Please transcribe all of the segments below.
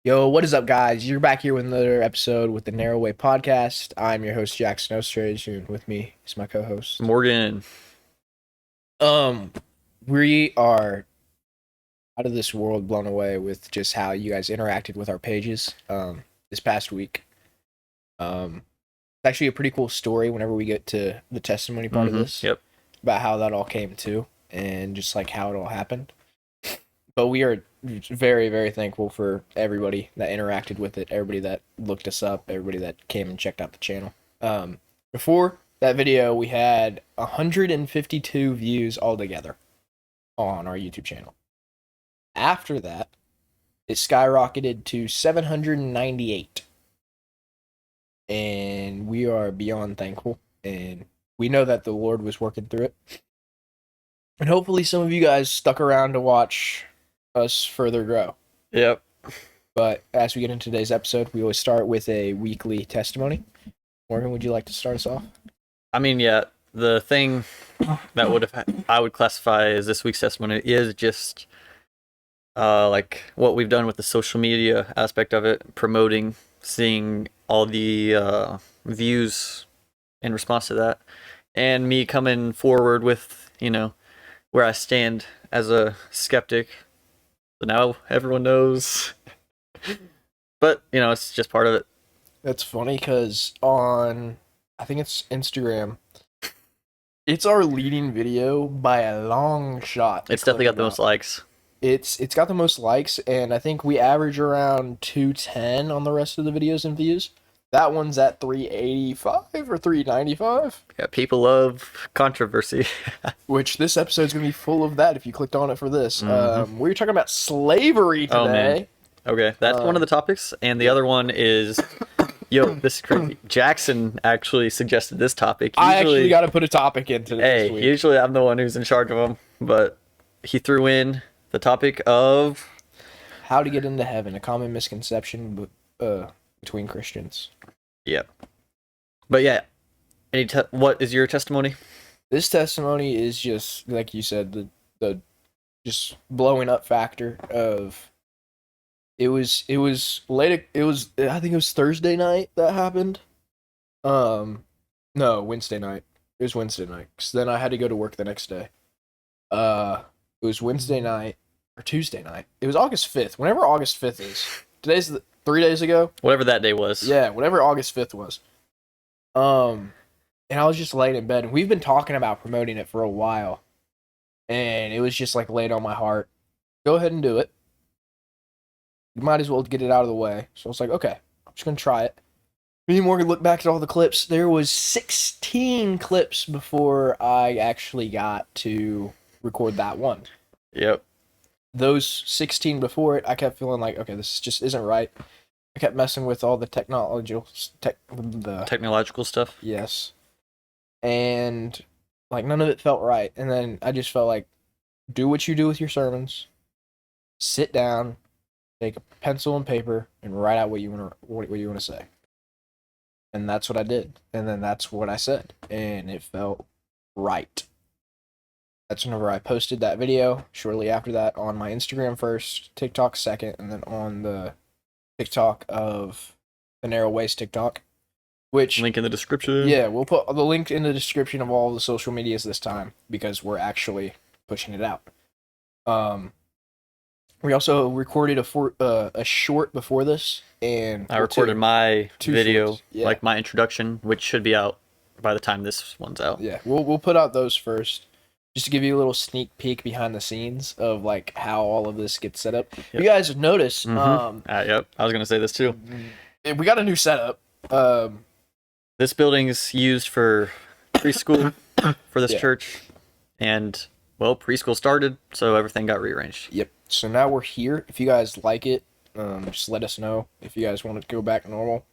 Yo, what is up, guys? You're back here with another episode with the Narrow Way Podcast. I'm your host, Jack Snowstrage, and with me is my co-host. Morgan. Um, we are out of this world, blown away with just how you guys interacted with our pages this past week. It's actually a pretty cool story whenever we get to the testimony part of this Yep. about how that all came to and just like how it all happened. But we are very, very thankful for everybody that interacted with it, everybody that looked us up, everybody that came and checked out the channel. Before that video, we had 152 views altogether on our YouTube channel. After that, it skyrocketed to 798. And we are beyond thankful. And we know that the Lord was working through it. And hopefully some of you guys stuck around to watch us further grow. Yep. But as we get into today's episode, we always start with a weekly testimony. Morgan, would you like to start us off? The thing that I would classify as this week's testimony is just like what we've done with the social media aspect of it, promoting, seeing all the views in response to that, and me coming forward with, where I stand as a skeptic. So now everyone knows. But, it's just part of it. That's funny because on, I think it's Instagram, it's our leading video by a long shot. It's definitely got the most likes. It's got the most likes, and I think we average around 210 on the rest of the videos and views. That one's at 385 or 395. Yeah, people love controversy. Which this episode's going to be full of that if you clicked on it for this. Mm-hmm. We're talking about slavery today. Oh, man. Okay, that's one of the topics, and the other one is, this is crazy. Jackson actually suggested this topic. I actually got to put a topic into this week. Usually I'm the one who's in charge of them, but he threw in the topic of how to get into heaven, a common misconception between Christians. Yep. But yeah, what is your testimony? This testimony is just like you said, the just blowing up factor of it was late. It was, I think it was Thursday night that happened. No, Wednesday night. It was Wednesday night, because then I had to go to work the next day. It was Wednesday night or Tuesday night. It was August 5th. Whenever August 5th is. Today's 3 days ago. Whatever that day was. Yeah, whatever August 5th was. And I was just laying in bed, and we've been talking about promoting it for a while. And it was just like laid on my heart. Go ahead and do it. You might as well get it out of the way. So I was like, okay, I'm just gonna try it. Me and Morgan looked back at all the clips. There was 16 clips before I actually got to record that one. Yep. Those 16 before it, I kept feeling like, okay, this just isn't right. I kept messing with all the technological stuff. Yes. And like none of it felt right. And then I just felt like, do what you do with your sermons. Sit down, take a pencil and paper, and write out what you want to say. And that's what I did. And then that's what I said. And it felt right. That's whenever I posted that video. Shortly after that, on my Instagram first, TikTok second, and then on the TikTok of the Narrow Waist TikTok. Which link in the description. Yeah, we'll put the link in the description of all the social medias this time because we're actually pushing it out. We also recorded a short before this, and I recorded my video, yeah. like my introduction, which should be out by the time this one's out. Yeah, we'll put out those first, just to give you a little sneak peek behind the scenes of like how all of this gets set up. Yep. You guys notice? Yep, I was gonna say this too. We got a new setup. This building's used for preschool for this church, and well, preschool started, so everything got rearranged. Yep. So now we're here. If you guys like it, just let us know. If you guys want to go back normal,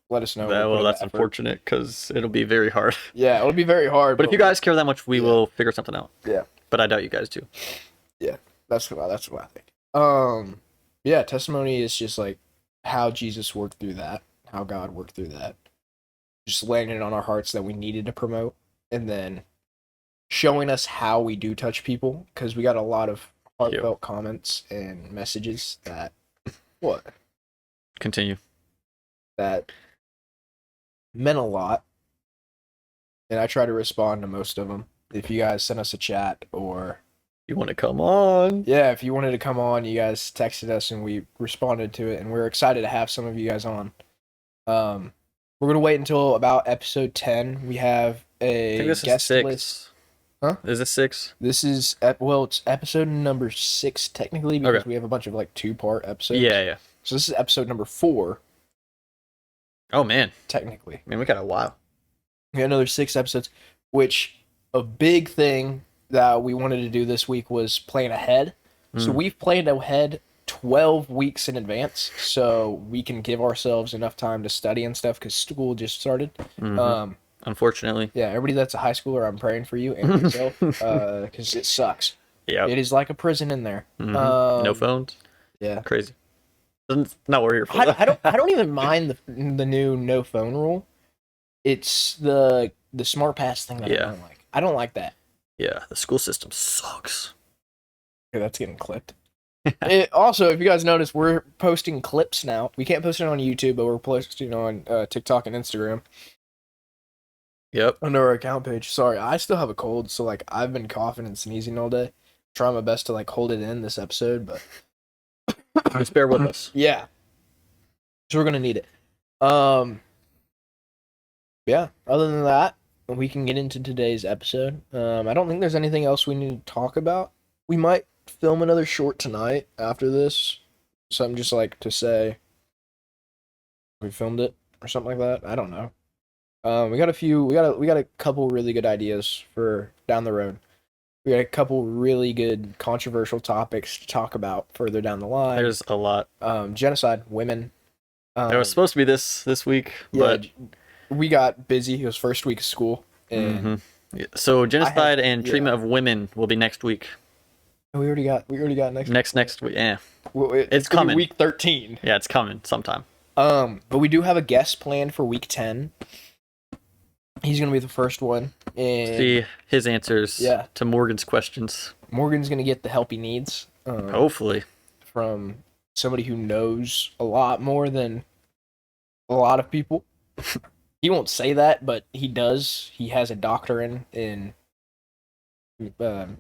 let us know. Well, that's unfortunate because it'll be very hard. Yeah, it'll be very hard. But if you guys care that much, we will figure something out. Yeah. But I doubt you guys do. Yeah, that's what I think. Yeah, testimony is just like how Jesus worked through that, how God worked through that. Just laying it on our hearts that we needed to promote, and then showing us how we do touch people, because we got a lot of heartfelt comments and messages that Continue. that meant a lot, and I try to respond to most of them. If you guys send us a chat, or You want to come on? yeah, if you wanted to come on, you guys texted us and we responded to it, and we're excited to have some of you guys on. We're gonna wait until about episode 10. We have I think a this is guest 6. list. Huh? Is this 6? This is it's episode number 6 technically, because Okay. we have a bunch of like 2-part episodes. Yeah. So this is episode number 4 Oh man, technically. I mean we got a while. We got another 6 episodes, which a big thing that we wanted to do this week was plan ahead. So we've planned ahead 12 weeks in advance, so we can give ourselves enough time to study and stuff, because school just started. Mhm. Unfortunately. Yeah, everybody that's a high schooler, I'm praying for you and myself, because it sucks. Yeah. It is like a prison in there. No phones. Yeah. Crazy. That's not what we're here for. I don't even mind the new no phone rule. It's the smart pass thing that I don't like. I don't like that. Yeah, the school system sucks. Okay, that's getting clipped. Also, if you guys notice, we're posting clips now. We can't post it on YouTube, but we're posting on TikTok and Instagram Yep. under our account page. Sorry, I still have a cold, so like I've been coughing and sneezing all day. Trying my best to like hold it in this episode, but Just bear with us. yeah. So we're gonna need it. Yeah. Other than that, we can get into today's episode. I don't think there's anything else we need to talk about. We might film another short tonight after this. Something just like to say we filmed it or something like that. I don't know. We got a couple really good ideas for down the road. We got a couple really good controversial topics to talk about further down the line. There's a lot. Genocide, women. There was supposed to be this week, Yeah, but we got busy. It was first week of school, and Yeah, so genocide and treatment of women will be next week. we already got Next week. Yeah. It's coming. Be week 13. Yeah, it's coming sometime. But we do have a guest planned for week 10. He's gonna be the first one, and See his answers to Morgan's questions. Morgan's gonna get the help he needs. Hopefully. From somebody who knows a lot more than a lot of people. He won't say that, but he does. He has a doctorate in I don't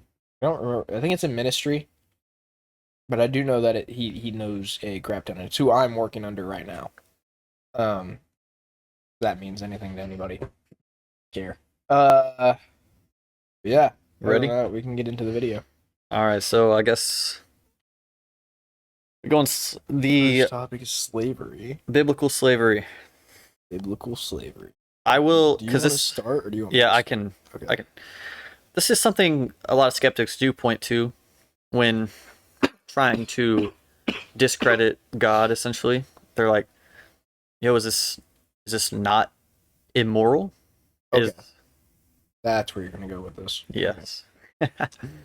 remember. I think it's in ministry, but I do know that he knows a crap ton. It's who I'm working under right now. If that means anything to anybody. Care. Yeah. Ready? We can get into the video. All right, so I guess we're going the First topic is slavery. biblical slavery. Biblical slavery. I will, Do you because want to this. start, or do you want? Me Yeah, to I start? can. Okay. I can. This is something a lot of skeptics do point to when trying to discredit God. Essentially, they're like, "Yo, is this not immoral?" Okay. That's where you're gonna go with this. Yes.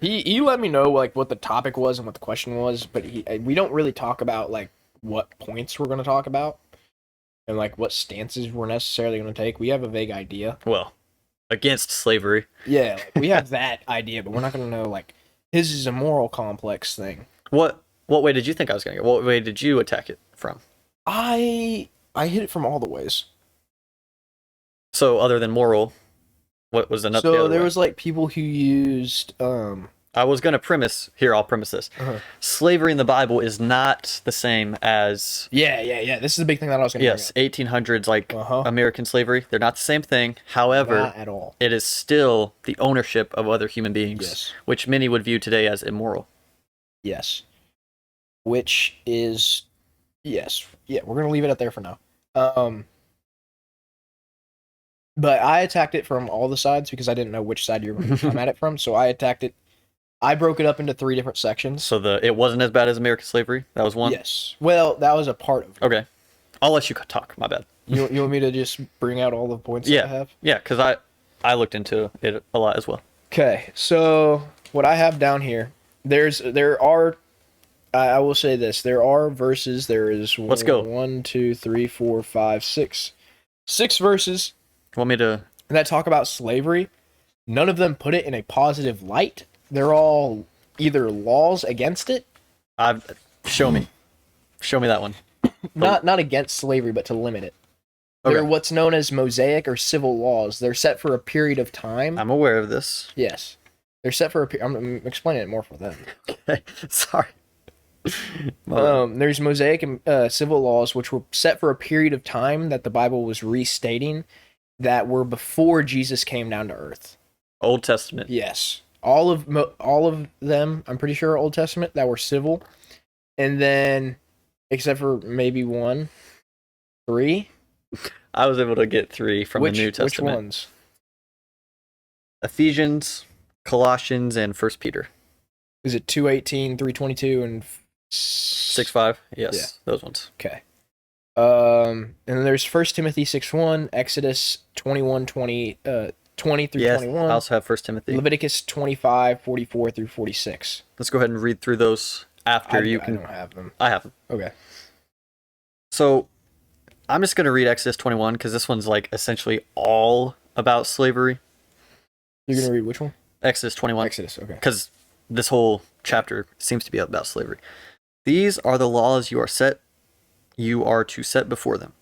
He let me know like what the topic was and what the question was, but we don't really talk about like what points we're gonna talk about and like what stances we're necessarily gonna take. We have a vague idea. Well, against slavery. Yeah, like, we have that idea, but we're not gonna know like his is a moral complex thing. What way did you think I was gonna go? What way did you attack it from? I hit it from all the ways. So other than moral, what was another? So there was like people who used I was gonna premise here. I'll premise this: slavery in the Bible is not the same as yeah. This is the big thing that I was gonna yes, 1800s like Uh-huh. American slavery. They're not the same thing. However, not at all. it is still the ownership of other human beings, Yes. which many would view today as immoral. Yes. Which is yes. Yeah, we're gonna leave it at there for now. But I attacked it from all the sides because I didn't know which side you were going to come at it from. So I attacked it. I broke it up into 3 different sections. So it wasn't as bad as American slavery. That was one. Yes. Well, that was a part of it. Okay, I'll let you talk. My bad. You want me to just bring out all the points that I have? Yeah, because I looked into it a lot as well. Okay, so what I have down here, I will say this, there are verses, there is Let's go. 1, 2, 3, 4, 5, 6. 6 verses Want me to? that talk about slavery. None of them put it in a positive light. They're all either laws against it. Show me that one. not against slavery, but to limit it. They're Okay. what's known as Mosaic or civil laws. They're set for a period of time. I'm aware of this. Yes. They're set for I'm explaining it more for them. Okay. Sorry. My bad. There's Mosaic and civil laws, which were set for a period of time that the Bible was restating that were before Jesus came down to earth. Old Testament. Yes. All of them, I'm pretty sure, are Old Testament that were civil. And then, except for maybe three. I was able to get 3 from the New Testament. Which ones? Ephesians, Colossians, and 1 Peter. Is it 2:18, 3:22, and 6:5? Yes, Yeah. those ones. Okay. And then there's 1 Timothy 6:1, Exodus 21:20 20 through Yes, 21. I also have 1 Timothy. Leviticus 25:44 through 46. Let's go ahead and read through those after I you can. don't have them. I have them. Okay. So I'm just going to read Exodus 21 because this one's like essentially all about slavery. You're going to read which one? Exodus 21. Exodus, okay. Because this whole chapter seems to be about slavery. These are the laws you are to set before them.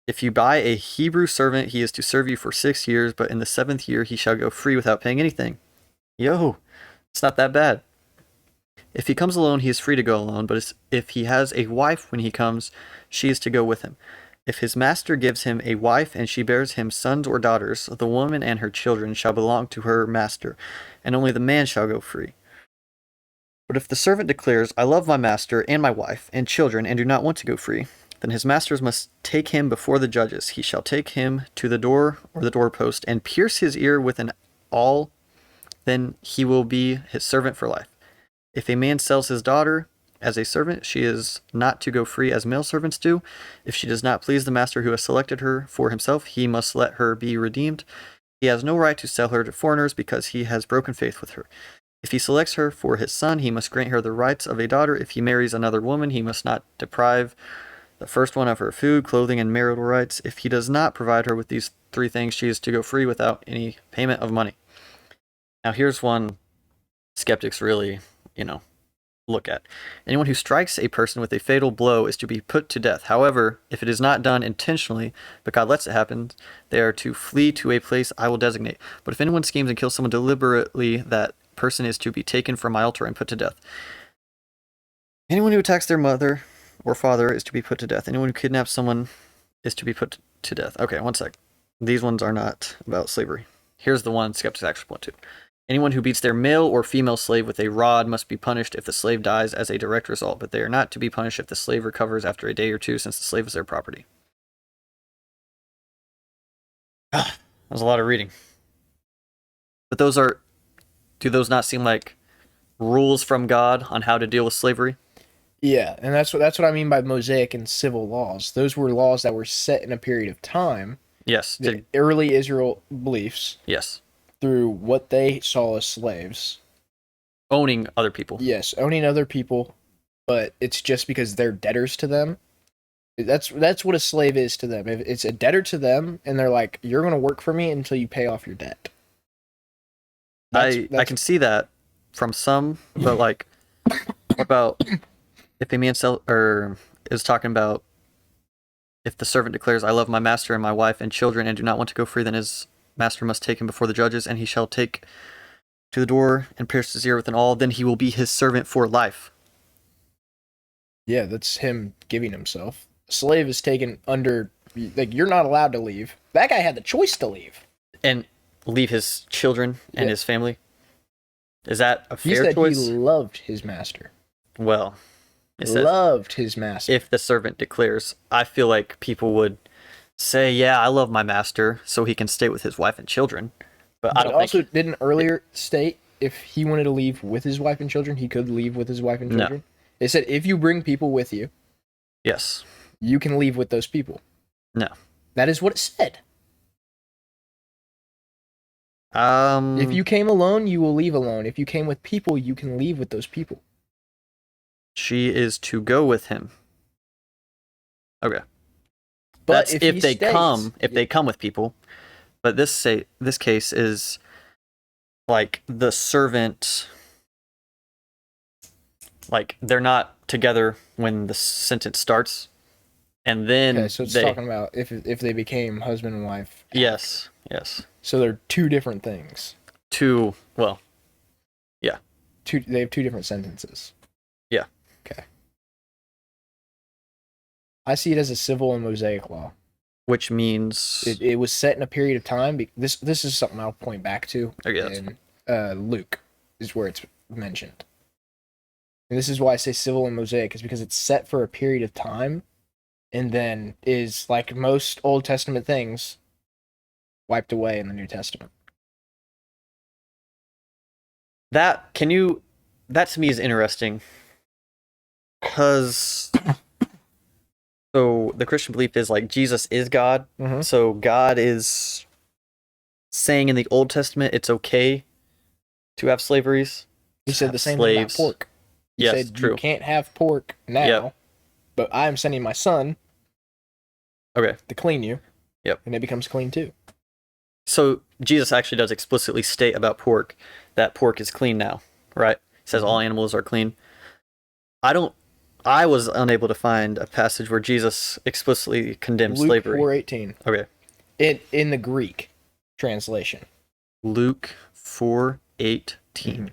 If you buy a Hebrew servant, he is to serve you for 6 years, but in the 7th year he shall go free without paying anything. Yo, it's not that bad. If he comes alone, he is free to go alone, but if he has a wife when he comes, she is to go with him. If his master gives him a wife and she bears him sons or daughters, the woman and her children shall belong to her master, and only the man shall go free. But if the servant declares, I love my master and my wife and children and do not want to go free, then his masters must take him before the judges. He shall take him to the door or the doorpost and pierce his ear with an awl. Then he will be his servant for life. If a man sells his daughter as a servant, she is not to go free as male servants do. If she does not please the master who has selected her for himself, he must let her be redeemed. He has no right to sell her to foreigners because he has broken faith with her. If he selects her for his son, he must grant her the rights of a daughter. If he marries another woman, he must not deprive the first one of her food, clothing, and marital rights. If he does not provide her with these 3 things, she is to go free without any payment of money. Now, here's one skeptics really, look at. Anyone who strikes a person with a fatal blow is to be put to death. However, if it is not done intentionally, but God lets it happen, they are to flee to a place I will designate. But if anyone schemes and kills someone deliberately, that person is to be taken from my altar and put to death. Anyone who attacks their mother or father is to be put to death. Anyone who kidnaps someone is to be put to death. Okay, one sec. These ones are not about slavery. Here's the one skeptics actually point to. Anyone who beats their male or female slave with a rod must be punished if the slave dies as a direct result, but they are not to be punished if the slave recovers after a day or 2, since the slave is their property. That was a lot of reading. But do those not seem like rules from God on how to deal with slavery? Yeah, and that's what I mean by Mosaic and civil laws. Those were laws that were set in a period of time. Yes. The early Israel beliefs. Yes. Through what they saw as slaves. Owning other people. Yes, owning other people, but it's just because they're debtors to them. That's what a slave is to them. If it's a debtor to them, and they're like, you're going to work for me until you pay off your debt. I can see that from some, but like, what about if a man is talking about if the servant declares, I love my master and my wife and children and do not want to go free, then his master must take him before the judges, and he shall take to the door and pierce his ear with an awl. Then he will be his servant for life. Yeah, that's him giving himself. A slave is taken under, like, you're not allowed to leave. That guy had the choice to leave. And leave his children and his family? Is that a fair He said choice? he loved his master. Well, Loved his master. If the servant declares, I feel like people would say, yeah, I love my master, so he can stay with his wife and children. But I don't also didn't earlier state if he wanted to leave with his wife and children, he could leave with his wife and children? No. It said if you bring people with you, yes, you can leave with those people. No. That is what it said. If you came alone, you will leave alone. If you came with people, you can leave with those people. She is to go with him. Okay. But that's if they come with people. But this case is like the servant, like they're not together when the sentence starts. and then Okay, so it's talking about if they became husband and wife. yes. So they're two different things. Well, They have two different sentences. yeah. Okay. I see it as a civil and Mosaic law. Which means It was set in a period of time. This is something I'll point back to. okay, In Luke is where it's mentioned. And this is why I say civil and Mosaic, is because it's set for a period of time and then is, like most Old Testament things, wiped away in the New Testament. that to me is interesting because so the Christian belief is like Jesus is God. Mhm. So God is saying in the Old Testament it's okay to have slaveries. He to said have the same slaves. thing about pork. He Yes, said true. you can't have pork now, Yep. but I am sending my son Okay. to clean you. Yep. And it becomes clean too. So Jesus actually does explicitly state about pork that pork is clean now, right? He says all animals are clean. I was unable to find a passage where Jesus explicitly condemned Luke slavery. 4:18. Okay. In the Greek translation. Luke 4:18. Mhm.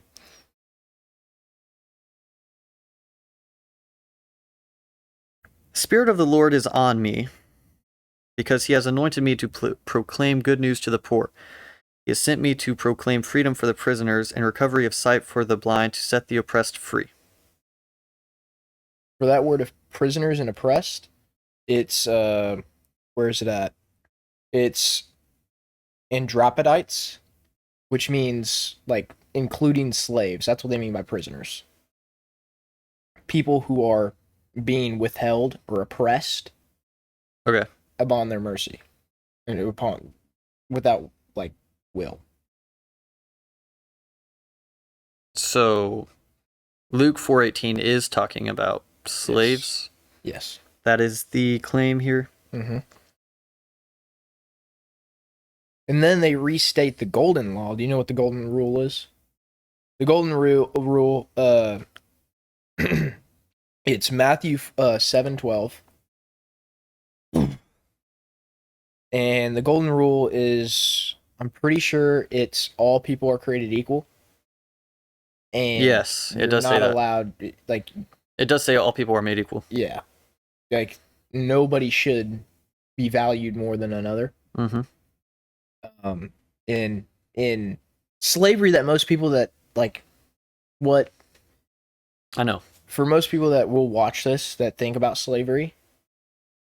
Spirit of the Lord is on me, because he has anointed me to proclaim good news to the poor. He has sent me to proclaim freedom for the prisoners and recovery of sight for the blind, to set the oppressed free. For that word of prisoners and oppressed, it's where is it at? It's andropodites, which means like including slaves. That's what they mean by prisoners. People who are being withheld or oppressed Okay. upon their mercy and upon without like will. So Luke 4:18 is talking about slaves. Yes. That is the claim here. Mm-hmm. And then they restate the golden law. Do you know what the golden rule is? The golden rule it's Matthew 7:12. And the golden rule is, I'm pretty sure it's all people are created equal. And Yes, it you're does say not that. allowed, like, It does say all people are made equal. yeah, like nobody should be valued more than another. Mm-hmm. In slavery, that most people that like what I know. for most people that will watch this that think about slavery,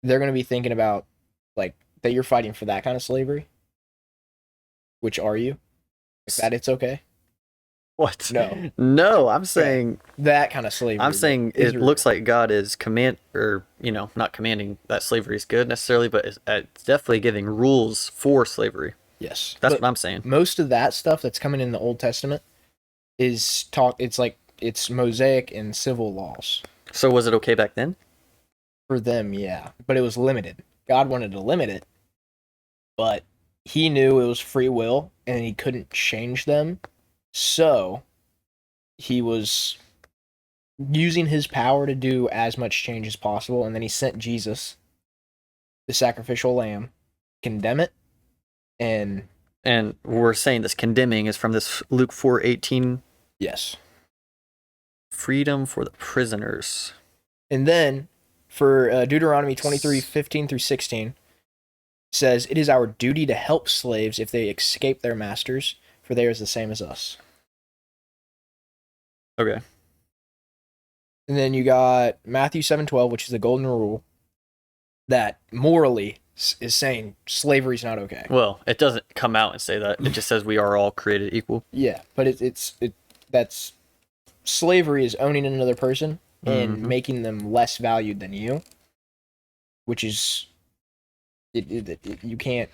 they're gonna be thinking about like that you're fighting for that kind of slavery. Which are you? Like that it's okay? What? No. No, I'm saying That kind of slavery. I'm saying it looks like God is not commanding that slavery is good necessarily, but it's definitely giving rules for slavery. Yes. That's what I'm saying. Most of that stuff that's coming in the Old Testament is it's Mosaic and civil laws. So was it okay back then? For them, yeah. But it was limited. God wanted to limit it, but he knew it was free will and he couldn't change them. So he was using his power to do as much change as possible, and then he sent Jesus, the sacrificial lamb, condemn it, and we're saying this condemning is from this Luke 4:18. yes. Freedom for the prisoners. And then for Deuteronomy 23:15-16 says, "It is our duty to help slaves if they escape their masters, for they are the same as us." Okay. And then you got Matthew 7:12, which is the golden rule that morally is saying slavery is not okay. Well, it doesn't come out and say that. It just says we are all created equal. Yeah, but that's slavery is owning another person and making them less valued than you, which is you can't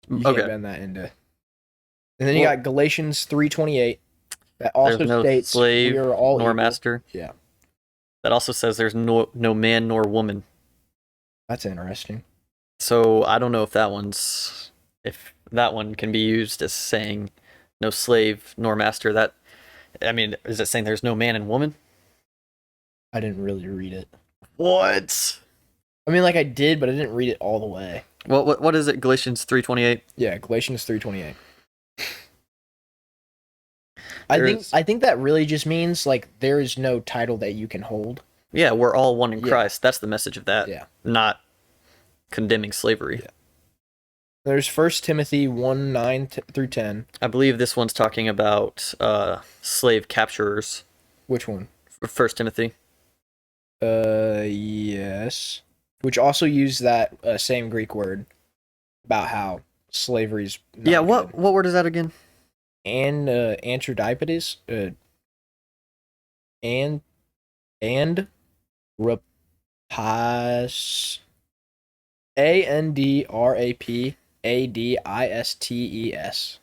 bend that into. And then you got Galatians 3:28 that also there's no states slave we are all nor equal. master. Yeah, That also says there's no man nor woman. that's interesting. So I don't know if that one can be used as saying no slave nor master. Is it saying there's no man and woman? I didn't really read it. What? I mean, like I did, but I didn't read it all the way. What is it? Galatians 3:28. Yeah, Galatians 3:28. There's I think that really just means like there is no title that you can hold. yeah, we're all one in Yeah. Christ. That's the message of that. Yeah. Not condemning slavery. Yeah. There's 1 Timothy 1:9 through 10. I believe this one's talking about slave capturers. Which one? 1 Timothy. Yes. Which also use that same Greek word about how slavery's not Yeah, good. what word is that again? And Antrodipodes, and rapas, ANDRAPADISTES.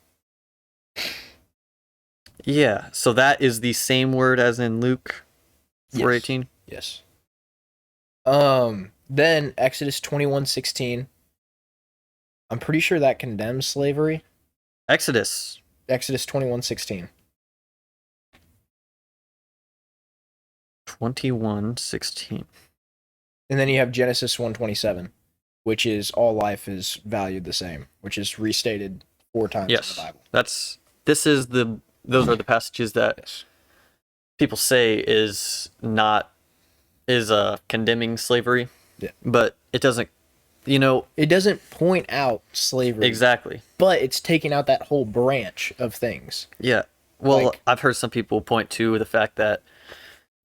Yeah, so that is the same word as in Luke 4:18. Yes. Then Exodus 21:16. I'm pretty sure that condemns slavery. Exodus. Exodus 21:16. 21:16. And then you have Genesis 1:27, which is all life is valued the same, which is restated 4 times in Yes. the Bible. Those are the passages that Yes. people say is condemning slavery. Yeah. But it doesn't, you know, It doesn't point out slavery. exactly. But it's taking out that whole branch of things. Yeah. Well, Like- I've heard some people point to the fact that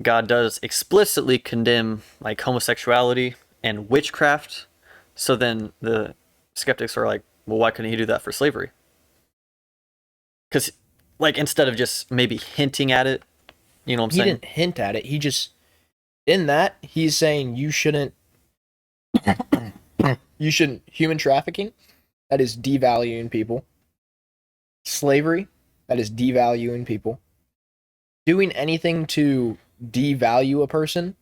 God does explicitly condemn like homosexuality and witchcraft. So then the skeptics are like, well, why couldn't he do that for slavery? Because, like, instead of just maybe hinting at it, you know what I'm He saying? didn't hint at it. He just, in that, he's saying you shouldn't, human trafficking, that is devaluing people. Slavery, that is devaluing people. Doing anything to devalue a person,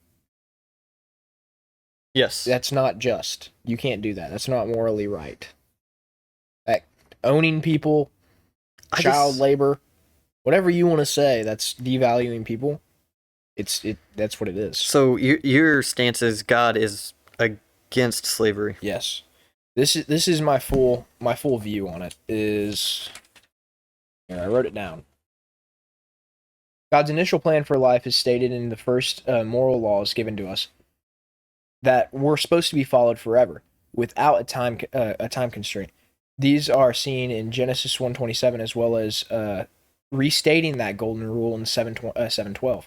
Yes. that's not just. You can't do that. That's not morally right. Like owning people, child labor, whatever you want to say, that's devaluing people. That's what it is. So your stance is God is against slavery. Yes. This is my full view on it is here, I wrote it down. God's initial plan for life is stated in the first moral laws given to us that were supposed to be followed forever without a time constraint. These are seen in Genesis 1:27 as well as restating that golden rule in 7:12.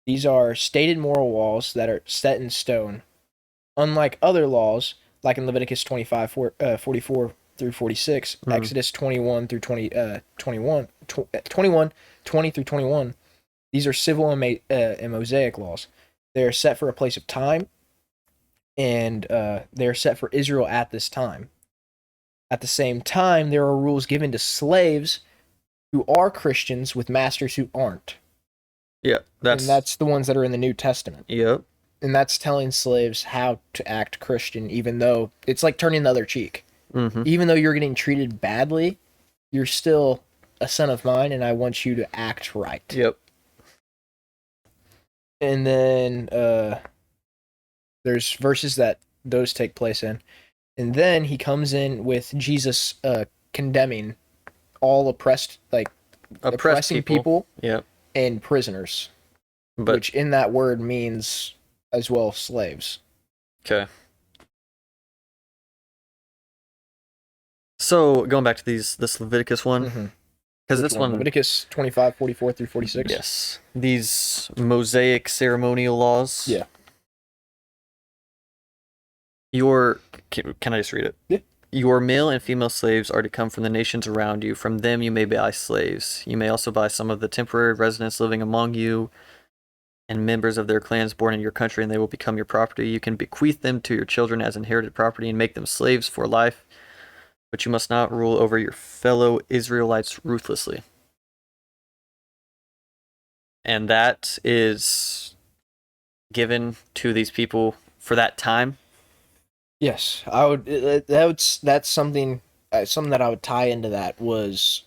These are stated moral laws that are set in stone, unlike other laws like in Leviticus 25 44 through 46, Exodus 21 through 20 21 20 through 21. These are civil and Mosaic laws. They are set for a place of time, and they are set for Israel at this time. At the same time, there are rules given to slaves who are Christians with masters who aren't. Yeah, And that's the ones that are in the New Testament. Yep. And that's telling slaves how to act Christian, even though it's like turning the other cheek. Mm-hmm. Even though you're getting treated badly, you're still a son of mine, and I want you to act right. Yep. And then there's verses that those take place in. And then he comes in with Jesus condemning all oppressing people Yep. and prisoners, But which in that word means as well slaves. okay. So going back to this Leviticus one, Mhm. because Which this one, Leviticus 25, 44 through 46. yes, these Mosaic ceremonial laws. Yeah. Can I just read it? Yeah. Your male and female slaves are to come from the nations around you. From them you may buy slaves. You may also buy some of the temporary residents living among you and members of their clans born in your country, and they will become your property. You can bequeath them to your children as inherited property and make them slaves for life, but you must not rule over your fellow Israelites ruthlessly. And that is given to these people for that time. Yes, I would. That's something that I would tie into that was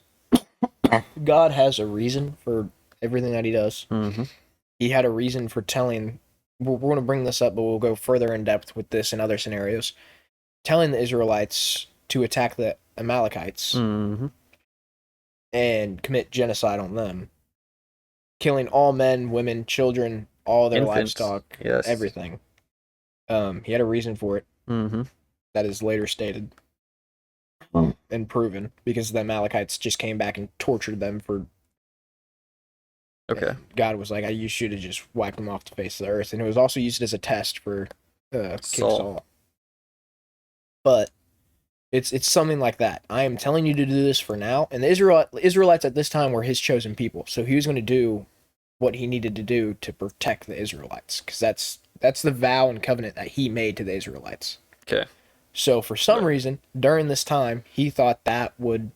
God has a reason for everything that he does. Mm-hmm. He had a reason for telling we're going to bring this up, but we'll go further in depth with this in other scenarios. Telling the Israelites to attack the Amalekites Mm-hmm. and commit genocide on them, killing all men, women, children, all their Infants. livestock, Yes. everything. He had a reason for it Mm-hmm. that is later stated and proven because the Amalekites just came back and tortured them for. Okay. God was like, "You should have just wiped them off the face of the earth," and it was also used as a test for King Saul. But it's something like that. I am telling you to do this for now, and the Israelites at this time were his chosen people, so he was going to do what he needed to do to protect the Israelites, because that's the vow and covenant that he made to the Israelites. Okay. So for some reason, during this time, he thought that would,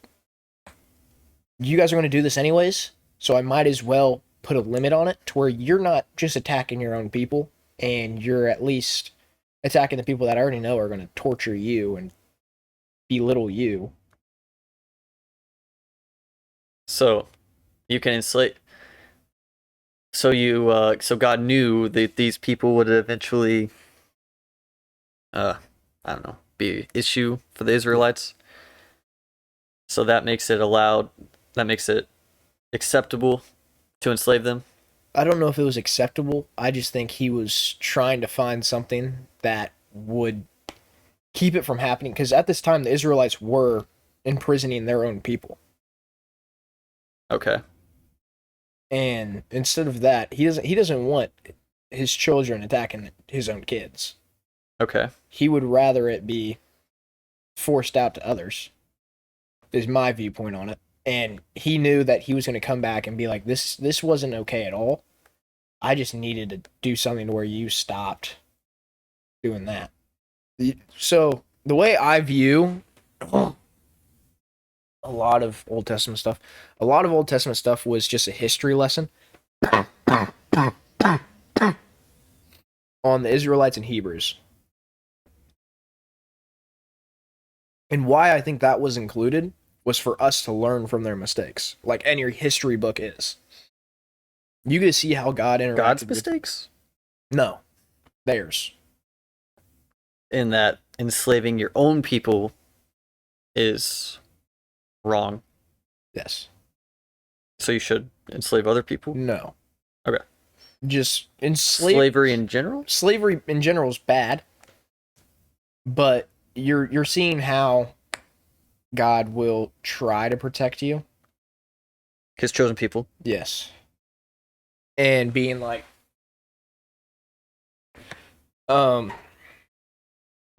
you guys are going to do this anyways, so I might as well put a limit on it to where you're not just attacking your own people, and you're at least attacking the people that I already know are going to torture you and belittle you. So you can enslave. So God knew that these people would eventually, I don't know, be an issue for the Israelites. So that makes it allowed. That makes it acceptable to enslave them. I don't know if it was acceptable. I just think he was trying to find something that would keep it from happening. Because at this time, the Israelites were imprisoning their own people. Okay. And instead of that, he doesn't want his children attacking his own kids. Okay. He would rather it be forced out to others. Is my viewpoint on it. And he knew that he was going to come back and be like, this wasn't okay at all. I just needed to do something to where you stopped doing that. So the way I view a lot of Old Testament stuff was just a history lesson on the Israelites and Hebrews. And why I think that was included was for us to learn from their mistakes, like any history book is. You get to see how God interacted God's mistakes? No, theirs. In that enslaving your own people is wrong. Yes. So you should enslave other people? No. Okay. Just slavery in general? Slavery in general is bad, but you're seeing how God will try to protect you. His chosen people. Yes. And being like,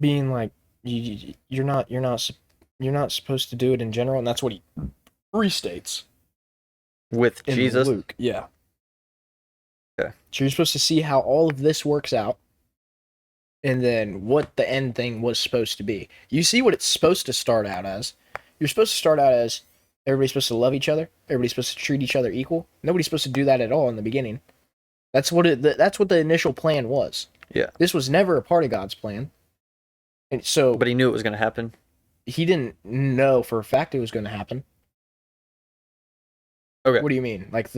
being like, you're not supposed to do it in general, and that's what he restates With in Jesus? Luke. Yeah. Okay. So you're supposed to see how all of this works out, and then what the end thing was supposed to be. You see what it's supposed to start out as. You're supposed to start out as everybody's supposed to love each other. Everybody's supposed to treat each other equal. Nobody's supposed to do that at all in the beginning. That's what the initial plan was. Yeah. This was never a part of God's plan. And so, but he knew it was going to happen. He didn't know for a fact it was going to happen. Okay. What do you mean? Like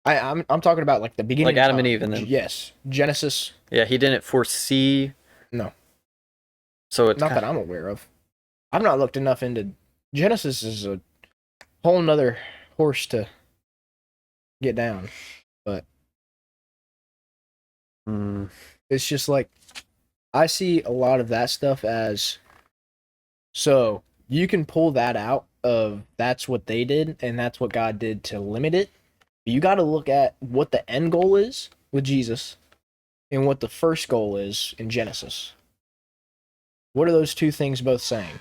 I'm talking about like the beginning. Like Adam and Eve, and then yes, Genesis. Yeah, he didn't foresee. No. So it's not that I'm aware of. I've not looked enough into Genesis. Is a whole nother horse to get down, but it's just like I see a lot of that stuff as so you can pull that out of that's what they did and that's what God did to limit it. But you got to look at what the end goal is with Jesus and what the first goal is in Genesis. What are those two things both saying?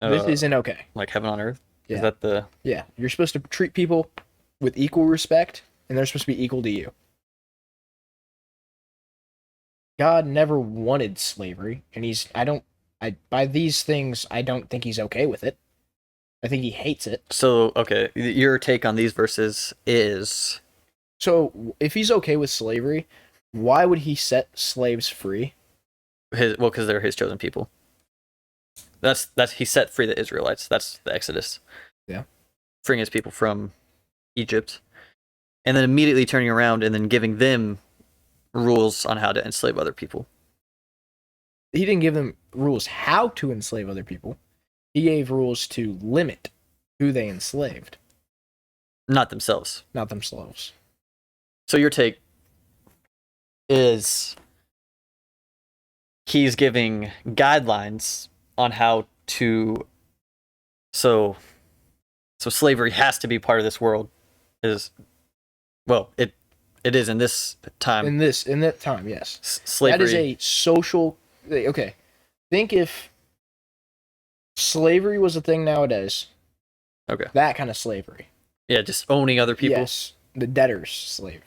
This isn't okay. Like heaven on earth? Yeah. Is that the... Yeah. You're supposed to treat people with equal respect, and they're supposed to be equal to you. God never wanted slavery, and by these things, I don't think he's okay with it. I think he hates it. So, okay, your take on these verses is... So, if he's okay with slavery, why would he set slaves free? Because they're his chosen people. That's he set free the Israelites. That's the Exodus. Yeah. Freeing his people from Egypt. And then immediately turning around and then giving them rules on how to enslave other people. He didn't give them rules how to enslave other people. He gave rules to limit who they enslaved, Not themselves. not themselves. So your take is he's giving guidelines on how to so slavery has to be part of this world is well it is in this time. In that time, yes. Slavery That is a social. Okay, think if slavery was a thing nowadays. Okay. That kind of slavery. Yeah, just owning other people. Yes, the debtors' slaves.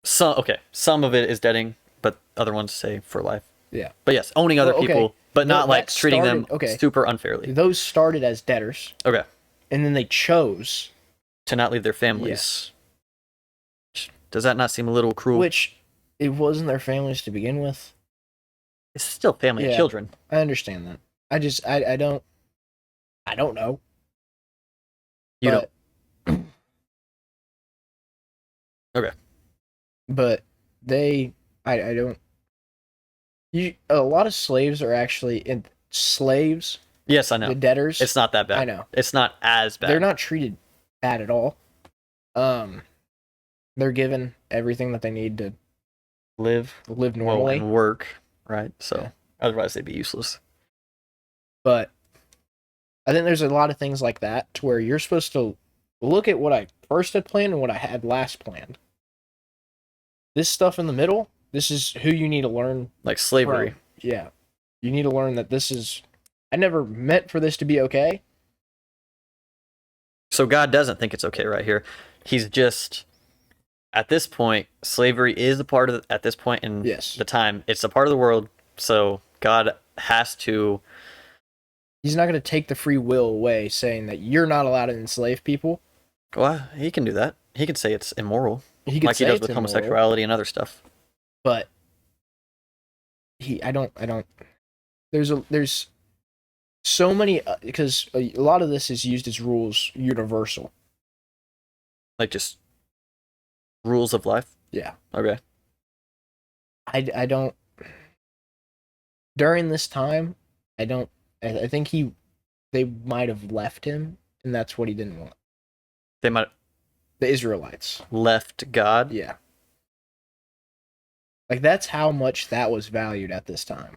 Some of it is deading, but other ones say for life. Yeah. But yes, owning other people, but not like treating them super unfairly. Those started as debtors. Okay. And then they chose to not leave their families. Yes. Does that not seem a little cruel? Which it wasn't their families to begin with. It's still family and children. I understand that. I don't know. You don't. Okay. But I don't. A lot of slaves are actually slaves. Yes, I know. The debtors. It's not that bad. I know. It's not as bad. They're not treated bad at all. They're given everything that they need to live normally and work, right? So otherwise they'd be useless. But I think there's a lot of things like that to where you're supposed to look at what I first had planned and what I had last planned. This stuff in the middle, this is who you need to learn. Like slavery. From. Yeah. You need to learn that this is... I never meant for this to be okay. So God doesn't think it's okay right here. He's just... At this point, slavery is a part of... At this point in the time, it's a part of the world. So God has to... He's not going to take the free will away saying that you're not allowed to enslave people. Well, he can do that. He can say it's immoral. He can like say he does it's with homosexuality and other stuff. But I don't there's so many because a lot of this is used as rules universal. Like just rules of life? Yeah. Okay. I don't during this time, I think they might have left him, and that's what he didn't want. They might... The Israelites. Left God? Yeah. Like, that's how much that was valued at this time.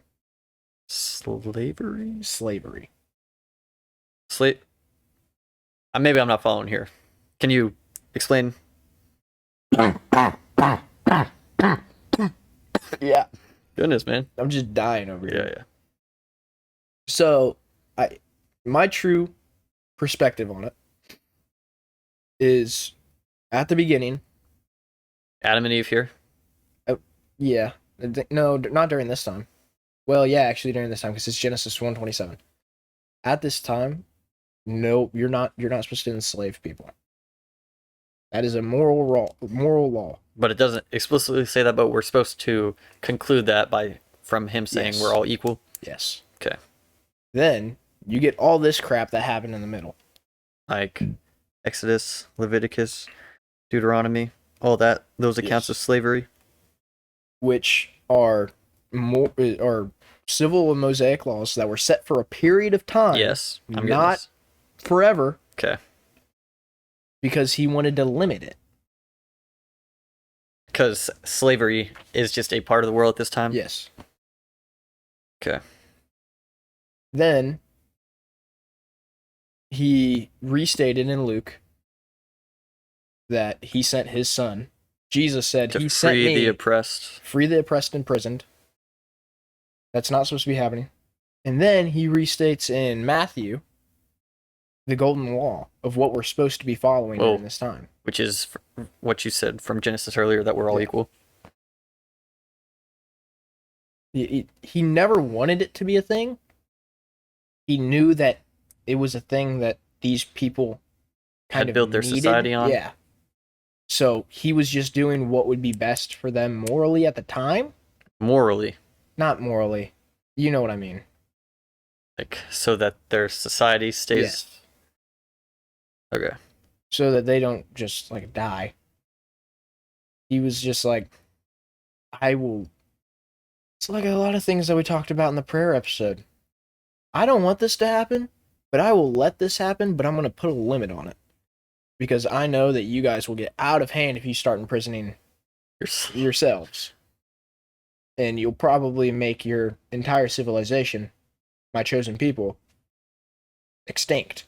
Slavery? Slavery. Maybe I'm not following here. Can you explain? Yeah. Goodness, man. I'm just dying over here. Yeah. So, my true perspective on it is at the beginning. Adam and Eve here? Yeah. No, not during this time. Well, yeah, actually during this time because it's Genesis 1:27. At this time, no, you're not supposed to enslave people. That is a moral law. But it doesn't explicitly say that, but we're supposed to conclude that from him saying we're all equal? Yes. Okay. Then you get all this crap that happened in the middle. Like Exodus, Leviticus, Deuteronomy, all that, those accounts of slavery. Which are civil and Mosaic laws that were set for a period of time. Yes. Not forever. Okay. Because he wanted to limit it. Because slavery is just a part of the world at this time? Yes. Okay. Then he restated in Luke that he sent his son. Jesus said he sent me to free the oppressed. Free the oppressed and imprisoned. That's not supposed to be happening. And then he restates in Matthew the golden law of what we're supposed to be following during this time. Which is what you said from Genesis earlier, that we're all equal. He never wanted it to be a thing. He knew that it was a thing that these people had built their society on. Yeah. So he was just doing what would be best for them morally at the time. Morally. Not morally. You know what I mean. Like, so that their society stays... Yes. Okay. So that they don't just, like, die. He was just like, I will. It's like a lot of things that we talked about in the prayer episode. I don't want this to happen, but I will let this happen, but I'm going to put a limit on it. Because I know that you guys will get out of hand if you start imprisoning yourselves. And you'll probably make your entire civilization, my chosen people, extinct.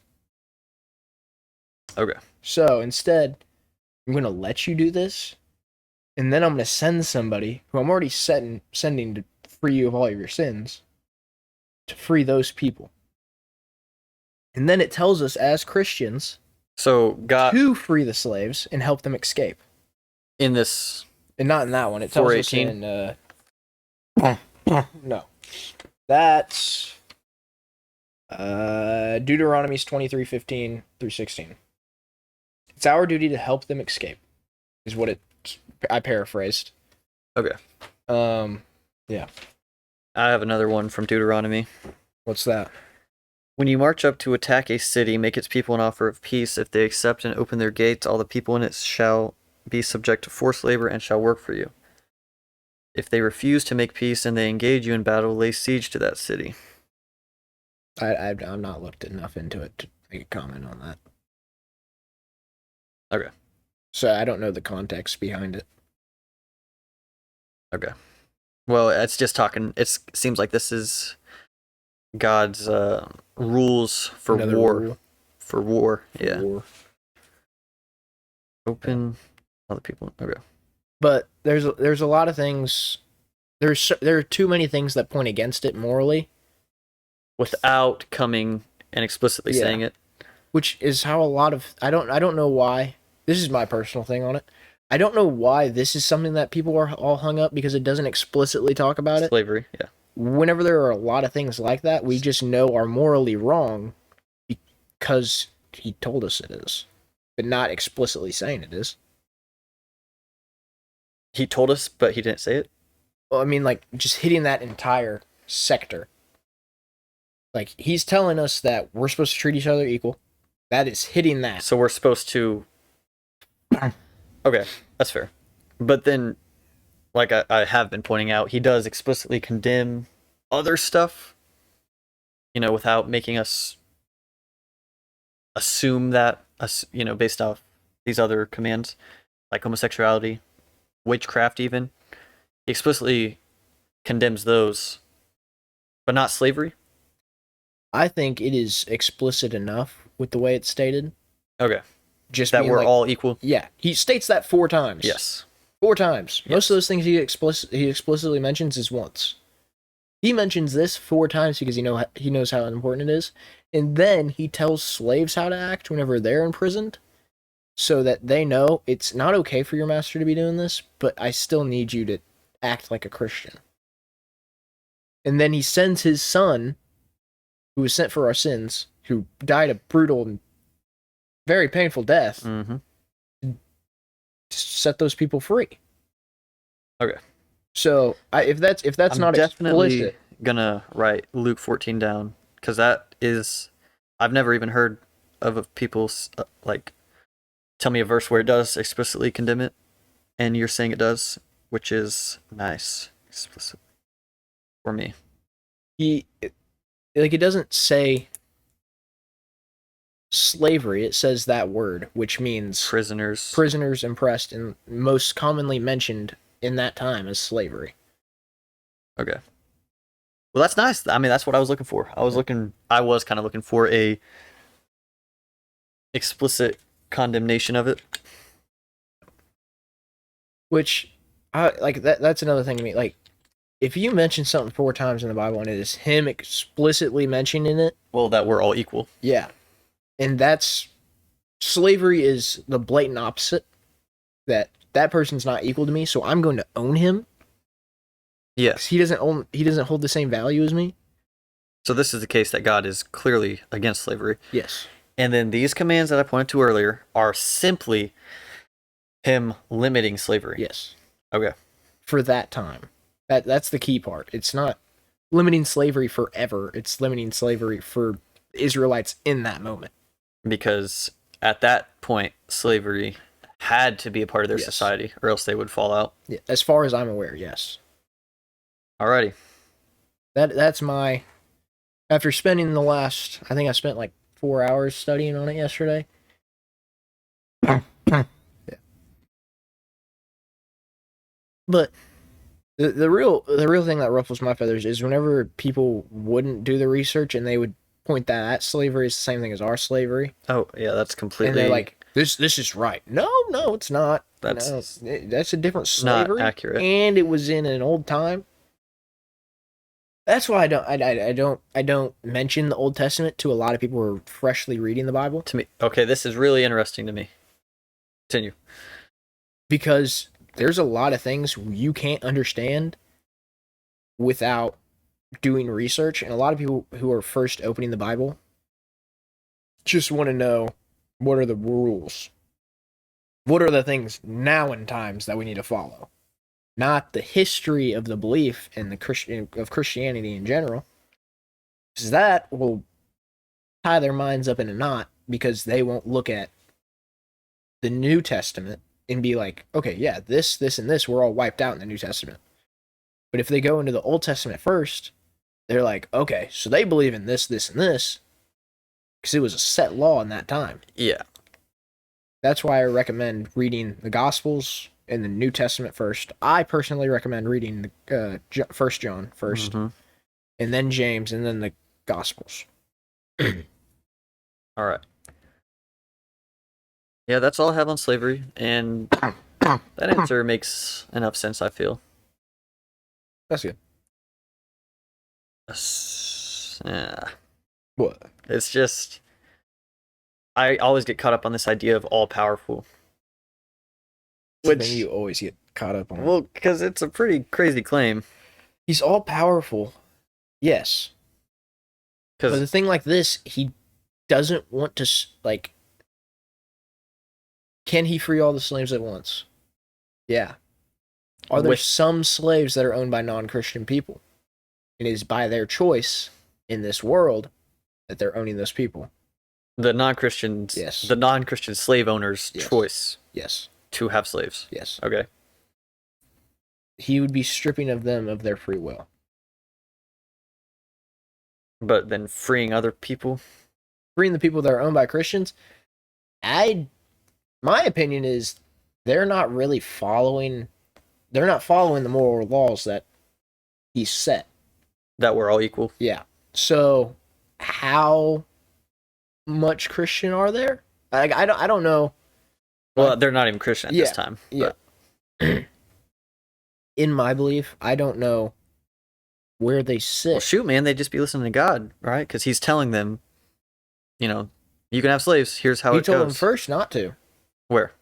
Okay. So instead, I'm going to let you do this, and then I'm going to send somebody who I'm already sending to free you of all of your sins, to free those people. And then it tells us as Christians So God to free the slaves and help them escape. in this, And not in that one. It tells us 4:18? in no. That's Deuteronomy's 23:15 through 16. It's our duty to help them escape, is what I paraphrased. Okay. Yeah. I have another one from Deuteronomy. What's that? When you march up to attack a city, make its people an offer of peace. If they accept and open their gates, all the people in it shall be subject to forced labor and shall work for you. If they refuse to make peace and they engage you in battle, lay siege to that city. I've not looked enough into it to make a comment on that. Okay. So I don't know the context behind it. Okay. Well, it's just talking. It seems like this is God's rules for Another war. rule For war. for Yeah. war. Open other people. Okay. But there's a lot of things. There are too many things that point against it morally, Without coming and explicitly Yeah. saying it. which is how a lot of I don't know why. This is my personal thing on it. I don't know why this is something that people are all hung up because it doesn't explicitly talk about it. Slavery. Yeah. Whenever there are a lot of things like that, we just know are morally wrong because he told us it is, but not explicitly saying it is. He told us, but he didn't say it. Well, I mean, like, just hitting that entire sector. Like, he's telling us that we're supposed to treat each other equal. That is hitting that. So we're supposed to. Okay, that's fair. But then, like I have been pointing out, he does explicitly condemn other stuff, without making us assume that, based off these other commands, like homosexuality, witchcraft even. He explicitly condemns those, but not slavery. I think it is explicit enough with the way it's stated. Okay. Just That being we're like, all equal? Yeah, he states that 4 times. Yes. 4 times. Yes. Most of those things he explicitly mentions is once. He mentions this 4 times because he knows how important it is, and then he tells slaves how to act whenever they're imprisoned, so that they know it's not okay for your master to be doing this, but I still need you to act like a Christian. And then he sends his son, who was sent for our sins, who died a brutal and very painful death, Mm-hmm. to set those people free. Okay. So if that's I'm not definitely explicit, gonna write Luke 14 down, because that is, I've never even heard of people like tell me a verse where it does explicitly condemn it, and you're saying it does, which is nice, explicitly for me. it doesn't say slavery, it says that word, which means prisoners impressed, and most commonly mentioned in that time as slavery. Okay. Well, that's nice. I mean, that's what I was looking for. I was kind of looking for a explicit condemnation of it. Which, that's another thing to me. Like, if you mention something 4 times in the Bible and it is him explicitly mentioning it, Well, that we're all equal. yeah. And that's, slavery is the blatant opposite. That person's not equal to me, so I'm going to own him. Yes. He doesn't hold the same value as me. So this is the case that God is clearly against slavery. Yes. And then these commands that I pointed to earlier are simply him limiting slavery. Yes. Okay. For that time. That's the key part. It's not limiting slavery forever. It's limiting slavery for Israelites in that moment. Because at that point, slavery had to be a part of their Yes. society, or else they would fall out. Yeah, as far as I'm aware, yes. Alrighty. That's my. After spending the last, I think I spent like 4 hours studying on it yesterday. Yeah. But the real thing that ruffles my feathers is whenever people wouldn't do the research and they would point that at slavery is the same thing as our slavery, Oh yeah, that's completely. and they're like, "This is right." No, it's not. That's That's a different not slavery, accurate. and it was in an old time. That's why I don't mention the Old Testament to a lot of people who are freshly reading the Bible, to me. Okay, this is really interesting to me. Continue. because there's a lot of things you can't understand without doing research, and a lot of people who are first opening the Bible just want to know, what are the rules? What are the things now in times that we need to follow? Not the history of the belief and of Christianity in general, because that will tie their minds up in a knot, because they won't look at the New Testament and be like, okay, yeah, this, and this were all wiped out in the New Testament. But if they go into the Old Testament first, they're like, okay, so they believe in this, and this, because it was a set law in that time. Yeah. That's why I recommend reading the Gospels and the New Testament first. I personally recommend reading the 1 John first, Mhm. and then James, and then the Gospels. All right. Yeah, that's all I have on slavery, and that answer makes enough sense, I feel. That's good. Yeah. What? It's just, I always get caught up on this idea of all powerful. Which you always get caught up on. Well, because it's a pretty crazy claim. He's all powerful, yes. But the Because thing like this, he doesn't want to, like, can he free all the slaves at once? Yeah. Are there With- some slaves that are owned by non-Christian people? It is by their choice in this world that they're owning those people. the non-Christians, Yes. the non-Christian slave owners' Yes. choice Yes. to have slaves. Yes. Okay. He would be stripping of them of their free will. But then freeing other people. Freeing the people that are owned by Christians, my opinion is they're not following the moral laws that he set. That we're all equal. Yeah. So how much Christian are there? I don't know. Well, they're not even Christian at this time. Yeah. But, In my belief, I don't know where they sit. well, shoot, man, they'd just be listening to God, right? Because he's telling them, you can have slaves. Here's how He it told them goes. first not to. Where?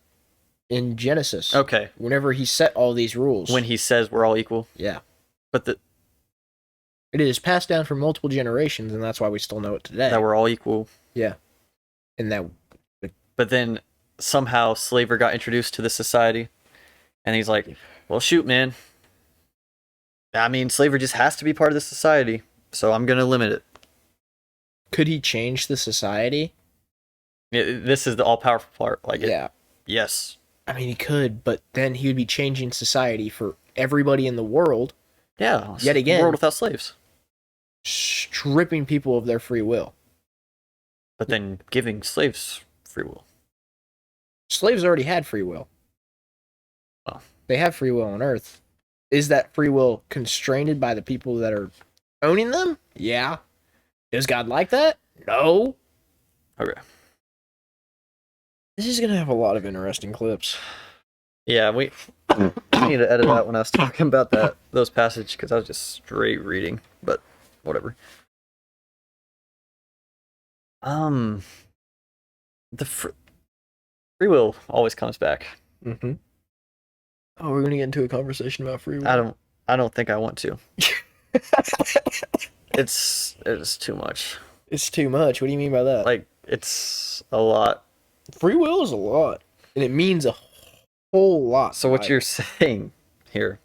In Genesis. Okay. Whenever he set all these rules. When he says we're all equal. Yeah. But It is passed down for multiple generations, and that's why we still know it today. that we're all equal. Yeah. And that. But then somehow slavery got introduced to the society, and he's like, well, shoot, man. I mean, slavery just has to be part of the society, so I'm going to limit it. Could he change the society? This is the all-powerful part. Yeah. Yes. I mean, he could, but then he would be changing society for everybody in the world, Yeah. Yet again. World without slaves. stripping people of their free will. But then giving slaves free will. Slaves already had free will. Oh. They have free will on Earth. Is that free will constrained by the people that are owning them? Yeah. Does God like that? No. Okay. This is going to have a lot of interesting clips. Yeah, we need to edit out when I was talking about those passages, because I was just straight reading, but whatever. The free will always comes back. Mm-hmm. Oh, we're going to get into a conversation about free will? I don't think I want to. It's too much. It's too much. What do you mean by that? Like, it's a lot. Free will is a lot, and it means a whole lot. So what you're saying here,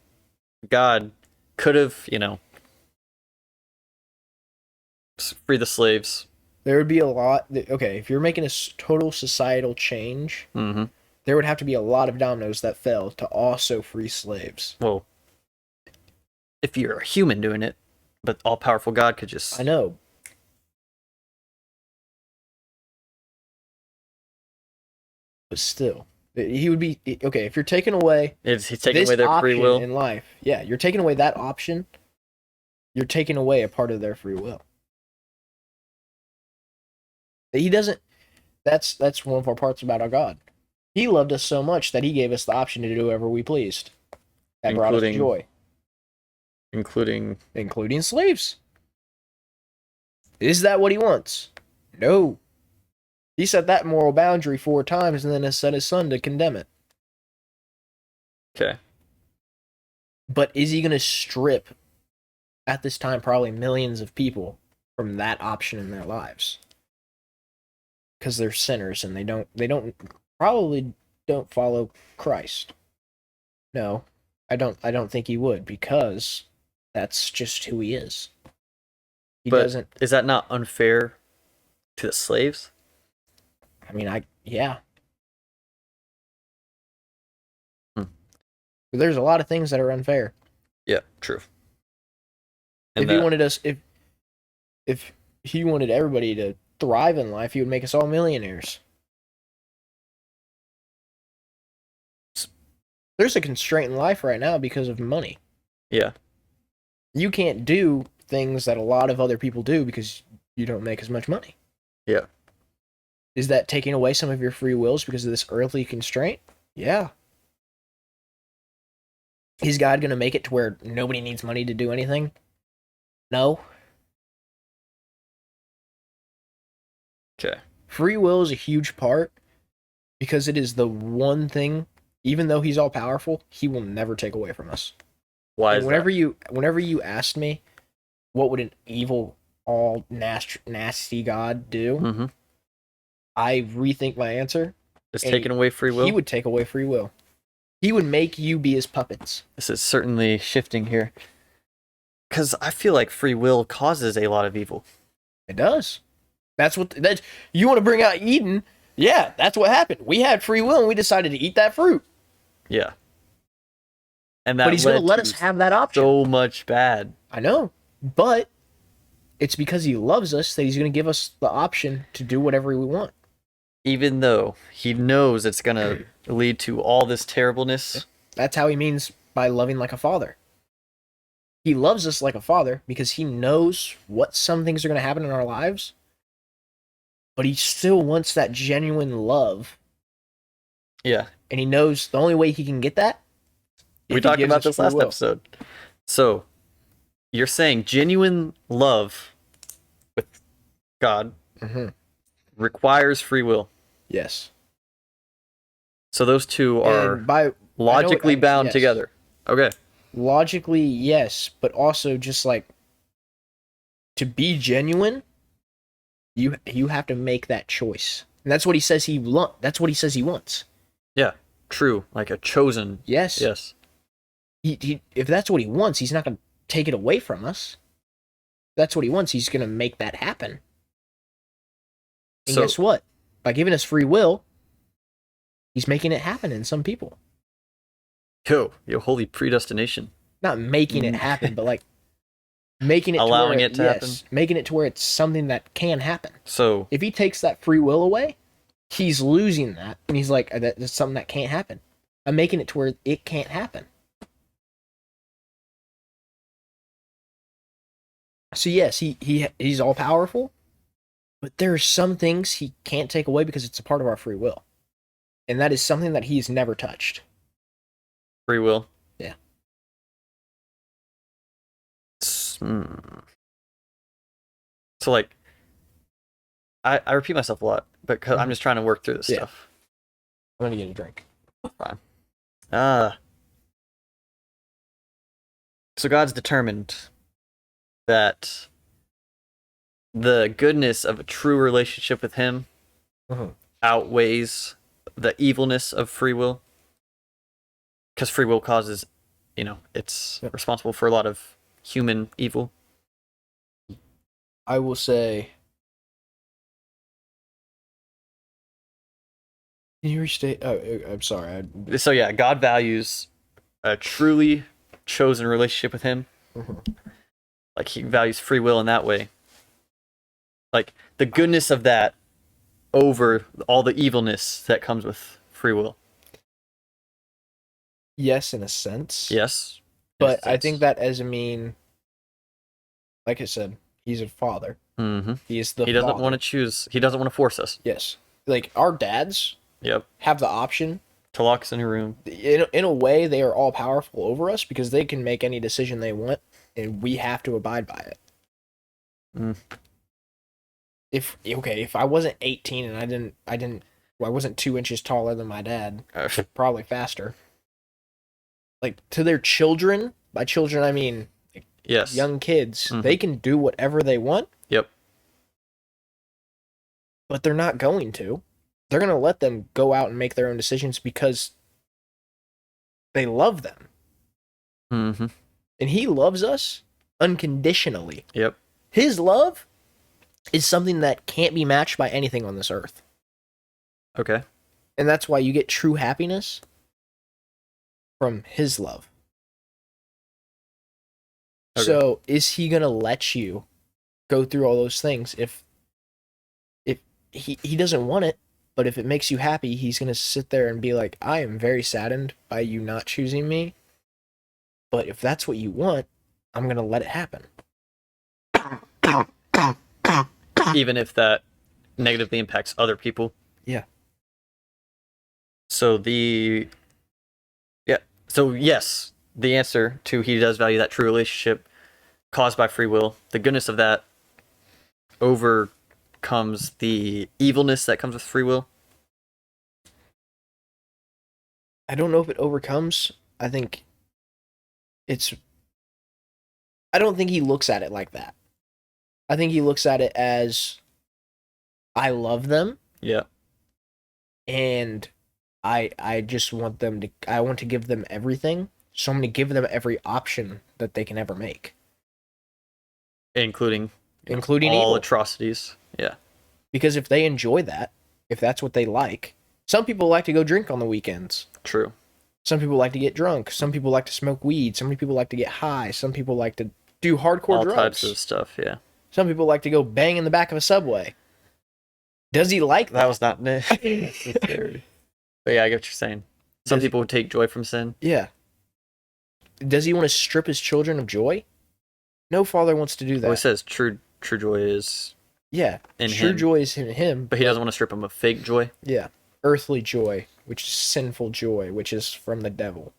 God could have, free the slaves. There would be a lot. Okay, if you're making a total societal change, Mm-hmm. there would have to be a lot of dominoes that fell to also free slaves. Well, if you're a human doing it, but all-powerful God could just... I know. But still, he would be okay if you're taking away He's taking this away their free option will. in life. Yeah, you're taking away that option. You're taking away a part of their free will. He doesn't. That's one of our parts about our God. He loved us so much that he gave us the option to do whatever we pleased. That brought us joy, including slaves. Is that what he wants? No. He set that moral boundary 4 times and then has sent his son to condemn it. Okay. But is he going to strip, at this time, probably millions of people from that option in their lives? Because they're sinners and they probably don't follow Christ. No, I don't think he would, because that's just who he is. He doesn't. Is that not unfair to the slaves? I mean, yeah. There's a lot of things that are unfair. Yeah, true. And if he wanted us, if he wanted everybody to thrive in life, he would make us all millionaires. There's a constraint in life right now because of money. Yeah. You can't do things that a lot of other people do because you don't make as much money. Yeah. Is that taking away some of your free wills because of this earthly constraint? Yeah. Is God going to make it to where nobody needs money to do anything? No. Okay. Free will is a huge part because it is the one thing, even though he's all powerful, he will never take away from us. Why and is whenever you asked me what would an evil, all nasty God do, mm-hmm. I rethink my answer. It's taking away free will? He would take away free will. He would make you be his puppets. This is certainly shifting here. Because I feel like free will causes a lot of evil. It does. You want to bring out Eden? Yeah, that's what happened. We had free will and we decided to eat that fruit. Yeah. And that but he's going to let us have that option. So much bad. I know. But it's because he loves us that he's going to give us the option to do whatever we want. Even though he knows it's going to lead to all this terribleness. That's how he means by loving like a father. He loves us like a father because he knows what some things are going to happen in our lives, but he still wants that genuine love. Yeah. And he knows the only way he can get that. We talked about this last episode. So, you're saying genuine love with God requires free will. Yes. So those two are logically bound together. Okay. Logically, yes, but also just like to be genuine, you have to make that choice. And that's what he says that's what he says he wants. Yeah, true. Like a chosen. Yes. Yes. He if that's what he wants, he's not going to take it away from us. If that's what he wants, he's going to make that happen. And guess what? By giving us free will, he's making it happen in some people. Yo, holy predestination. Not making it happen, but like making it allowing it to happen. Making it to where it's something that can happen. So if he takes that free will away, he's losing that, and he's like, "That's something that can't happen." I'm making it to where it can't happen. So yes, he's all powerful, but there are some things he can't take away because it's a part of our free will, and that is something that he's never touched. Free will. Yeah. So like, I repeat myself a lot, but because I'm just trying to work through this stuff. I'm gonna get a drink. Fine. So God's determined that the goodness of a true relationship with him outweighs the evilness of free will. Because free will causes, it's responsible for a lot of human evil. I will say Can you restate? Oh, I'm sorry. So yeah, God values a truly chosen relationship with Him. Mhm. Like He values free will in that way. Like the goodness of that over all the evilness that comes with free will. Yes, in a sense. Yes. In a But I think sense. that as a mean, like I said, he's a father. Mm-hmm. He is the He doesn't father. want to choose. He doesn't want to force us. Yes. Like our dads Yep. have the option. To lock us in a room. In a way, they are all powerful over us because they can make any decision they want, and we have to abide by it. Mm. If I wasn't 18 and I wasn't 2 inches taller than my dad, probably faster. Like to their children, by children I mean Yes. young kids, Mhm. they can do whatever they want. Yep. But they're not going to. They're going to let them go out and make their own decisions because they love them. Mm-hmm. And he loves us unconditionally. Yep. His love is something that can't be matched by anything on this earth. Okay. And that's why you get true happiness from his love. Okay. So, is he going to let you go through all those things if he doesn't want it, but if it makes you happy, he's going to sit there and be like, I am very saddened by you not choosing me. But if that's what you want, I'm going to let it happen. Even if that negatively impacts other people. Yeah. So yes, the answer to he does value that true relationship caused by free will. The goodness of that overcomes the evilness that comes with free will. I don't know if it overcomes. I don't think he looks at it like that. I think he looks at it as I love them Yeah. and I just want them to I want to give them everything. So I'm going to give them every option that they can ever make, Including including all evil. atrocities. Yeah. Because if they enjoy that, if that's what they like, some people like to go drink on the weekends. True. Some people like to get drunk. Some people like to smoke weed. Some people like to get high. Some people like to do hardcore All drugs. types of stuff. Yeah. Some people like to go bang in the back of a subway. Does he like that? That was not necessary. But yeah, I get what you're saying. Some people would take joy from sin. Yeah. Does he want to strip his children of joy? No father wants to do that. Well, he says true joy is yeah. in True him. joy is in him. But he doesn't want to strip them of fake joy. Yeah. Earthly joy, which is sinful joy, which is from the devil.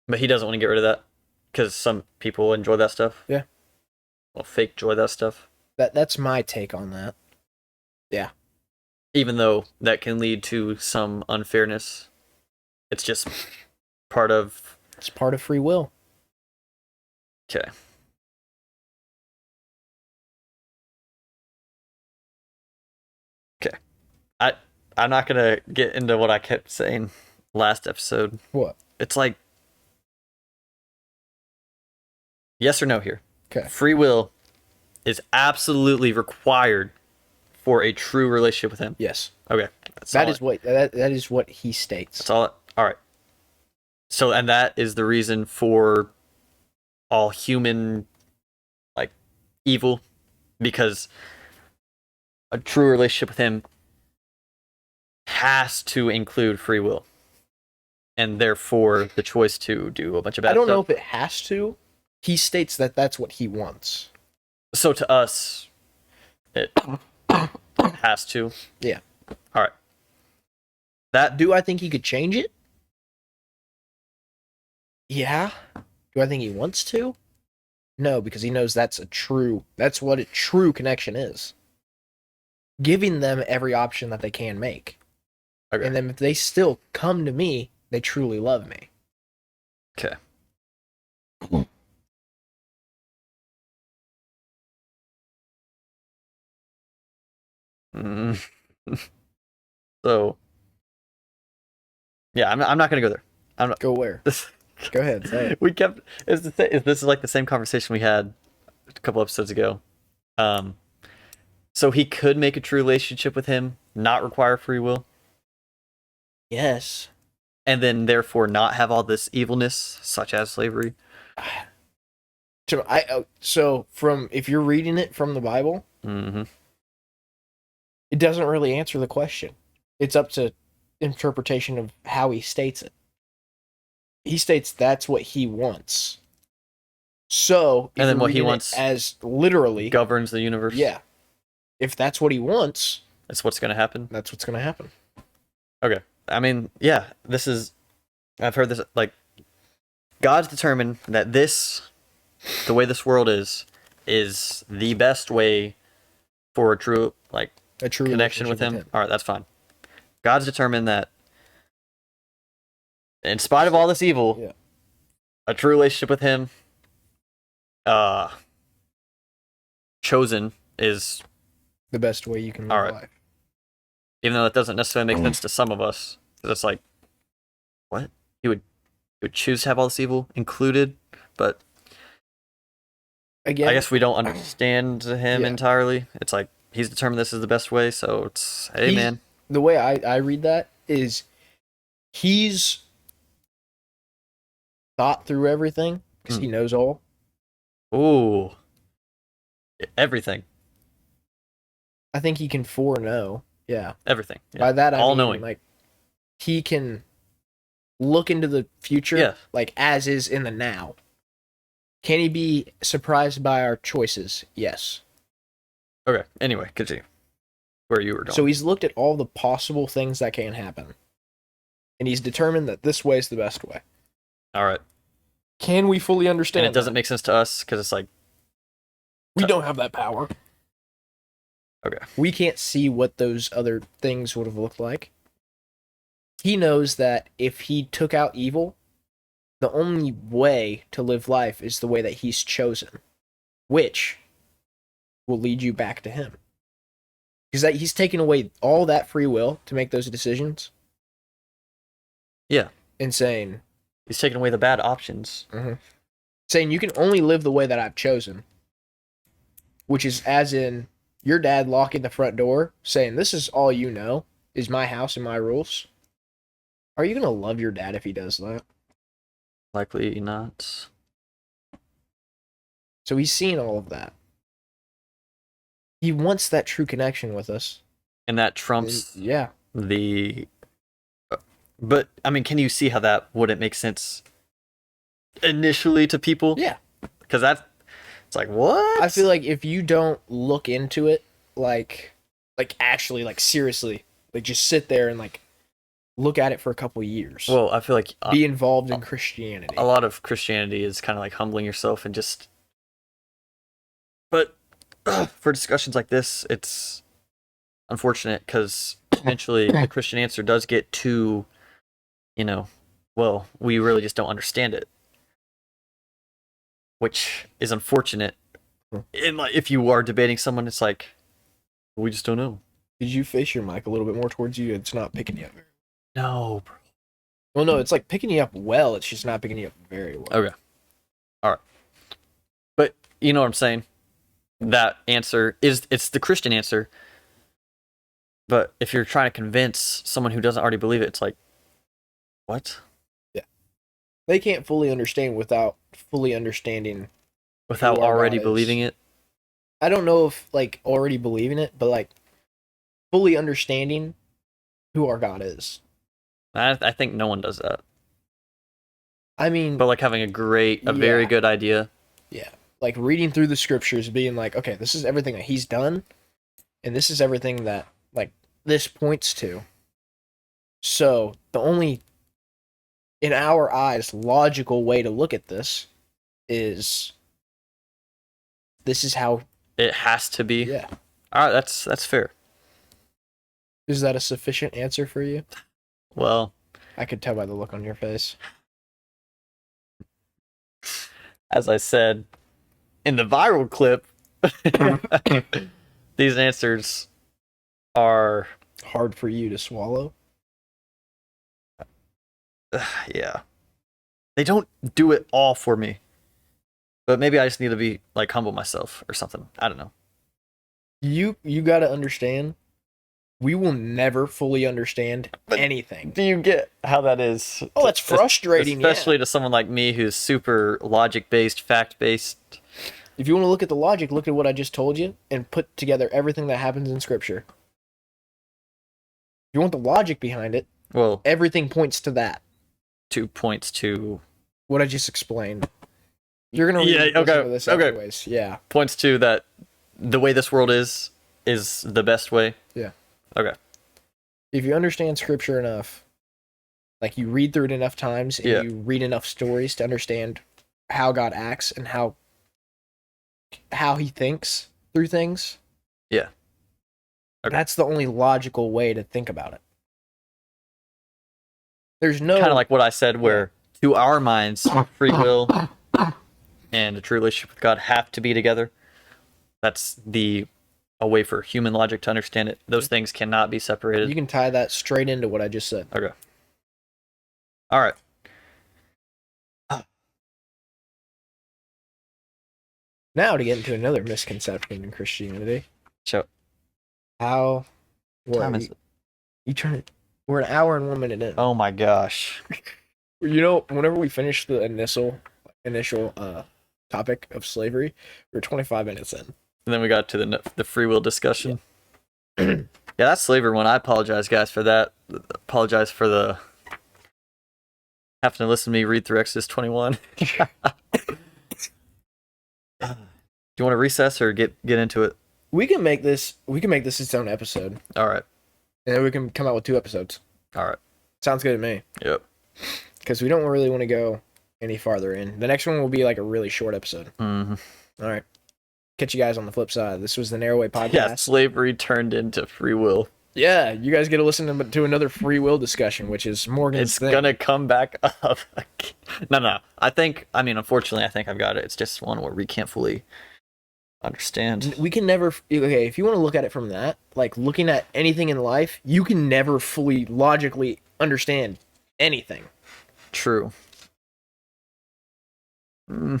But he doesn't want to get rid of that because some people enjoy that stuff. Yeah. Well, fake joy that stuff. That's my take on that. Yeah. Even though that can lead to some unfairness, it's just part of. It's part of free will. Okay. Okay. I'm not gonna get into what I kept saying last episode. What? It's like yes or no here. Okay. Free will is absolutely required for a true relationship with him. Yes. Okay. That is what he states. That's all. All right. So, and that is the reason for all human, like, evil, because a true relationship with him has to include free will, and therefore the choice to do a bunch of bad stuff. I don't know if it has to. He states that that's what he wants. So to us, it has to. Yeah. All right. That Do I think he could change it? Yeah. Do I think he wants to? No, because he knows that's what a true connection is. Giving them every option that they can make. Okay. And then if they still come to me, they truly love me. Okay. Mm. So, yeah, I'm not gonna go there. I'm not. Go where? Go ahead, say it. We kept. This is like the same conversation we had a couple episodes ago. So he could make a true relationship with him, not require free will. Yes. and then therefore not have all this evilness, such as slavery? So from if you're reading it from the Bible, Mm-hmm. it doesn't really answer the question. It's up to interpretation of how he states it. He states that's what he wants. So if And then you're what he reading wants it as literally, governs the universe. yeah, if that's what he wants, That's what's going to happen. that's what's going to happen. Okay. I mean, yeah, I've heard this, like, God's determined that the way this world is the best way for a true, like, A true connection with relationship him. All right, that's fine. God's determined that in spite of all this evil, Yeah. a true relationship with him, uh, chosen is, The best way you can live All right. life. even though that doesn't necessarily make sense to some of us, 'cause it's like, what? He would choose to have all this evil included, but Again, I guess we don't understand him Yeah. entirely. It's like he's determined this is the best way, so it's, hey, He's- man. the way I read that is he's thought through everything because he knows all. Ooh, everything, I think he can foreknow. Yeah. everything. Yeah. By that I All mean knowing. like he can look into the future Yeah. like as is in the now. Can he be surprised by our choices? Yes. Okay. Anyway, continue. Where you were going. So he's looked at all the possible things that can happen. And he's determined that this way is the best way. All right. Can we fully understand And it doesn't that? make sense to us because it's like, We don't have that power. okay. We can't see what those other things would have looked like. He knows that if he took out evil, the only way to live life is the way that he's chosen, which will lead you back to him. Because that he's taken away all that free will to make those decisions. Yeah. And saying He's taking away the bad options. you can only live the way that I've chosen. Which is as in your dad locking the front door, saying, this is all you know, is my house and my rules. Are you going to love your dad if he does that? Likely not. So he's seen all of that. He wants that true connection with us. And that trumps Yeah. the. But, I mean, can you see how that wouldn't make sense initially to people? Yeah. Because it's like, what? I feel like if you don't look into it, like actually, like seriously, like just sit there and like look at it for a couple years. Well, I feel like be involved in Christianity. a lot of Christianity is kind of like humbling yourself and just. But for discussions like this, it's unfortunate because eventually the Christian answer does get too, well, we really just don't understand it, which is unfortunate. And like, if you are debating someone, it's like, we just don't know. Did you face your mic a little bit more towards you? It's not picking you up. No, bro. Well, no, it's like picking you up well. It's just not picking you up very well. Okay. All right. But you know what I'm saying? That answer it's the Christian answer. But if you're trying to convince someone who doesn't already believe it, it's like, what? Yeah. They can't fully understand without fully understanding. Without who our already God is. believing it? I don't know if like already believing it, but like fully understanding who our God is. I think no one does that. I mean, But like having a very Yeah. good idea. yeah, like reading through the scriptures, being like, okay, this is everything that he's done, and this is everything that like this points to. So the only, in our eyes, logical way to look at this is how. It has to be. Yeah. All right, that's fair. Is that a sufficient answer for you? Well, I could tell by the look on your face. as I said in the viral clip, these answers are Hard for you to swallow. yeah. They don't do it all for me. But maybe I just need to be like humble myself or something. I don't know. You got to understand we will never fully understand But anything. Do you get how that is? Oh, that's frustrating, especially to someone like me who's super logic-based, fact-based. If you want to look at the logic, look at what I just told you and put together everything that happens in Scripture. If you want the logic behind it, Well, everything points to that. 2 points to What I just explained. You're gonna listen to this anyways. Yeah. Points to that the way this world is the best way. Yeah. Okay. If you understand Scripture enough, like you read through it enough times and you read enough stories to understand how God acts and how he thinks through things. Yeah. Okay. That's the only logical way to think about it. There's no kind of like what I said, where to our minds, free will and a true relationship with God have to be together. That's a way for human logic to understand it. Those things cannot be separated. You can tie that straight into what I just said. Okay. All right. Now to get into another misconception in Christianity. So, How? what time is it? You turn it. We're an hour and 1 minute in. Oh my gosh. You know, whenever we finished the initial topic of slavery, we were 25 minutes in. And then we got to the free will discussion. Yeah, that slavery one. I apologize, guys, for that. Apologize for the having to listen to me read through Exodus 21. Do you want to recess or get into it? We can make this its own episode. All right. And then we can come out with 2 episodes. All right. Sounds good to me. Yep. Because we don't really want to go any farther in. The next one will be like a really short episode. Mm-hmm. All right. Catch you guys on the flip side. This was the Narrowway Podcast. Yeah, slavery turned into free will. Yeah, you guys get to listen to another free will discussion, which is Morgan's thing. It's gonna come back up. No. Unfortunately, I think I've got it. It's just one where we can't fully understand. We can never. Okay, if you want to look at it from that, like looking at anything in life, you can never fully logically understand anything. True. Mm.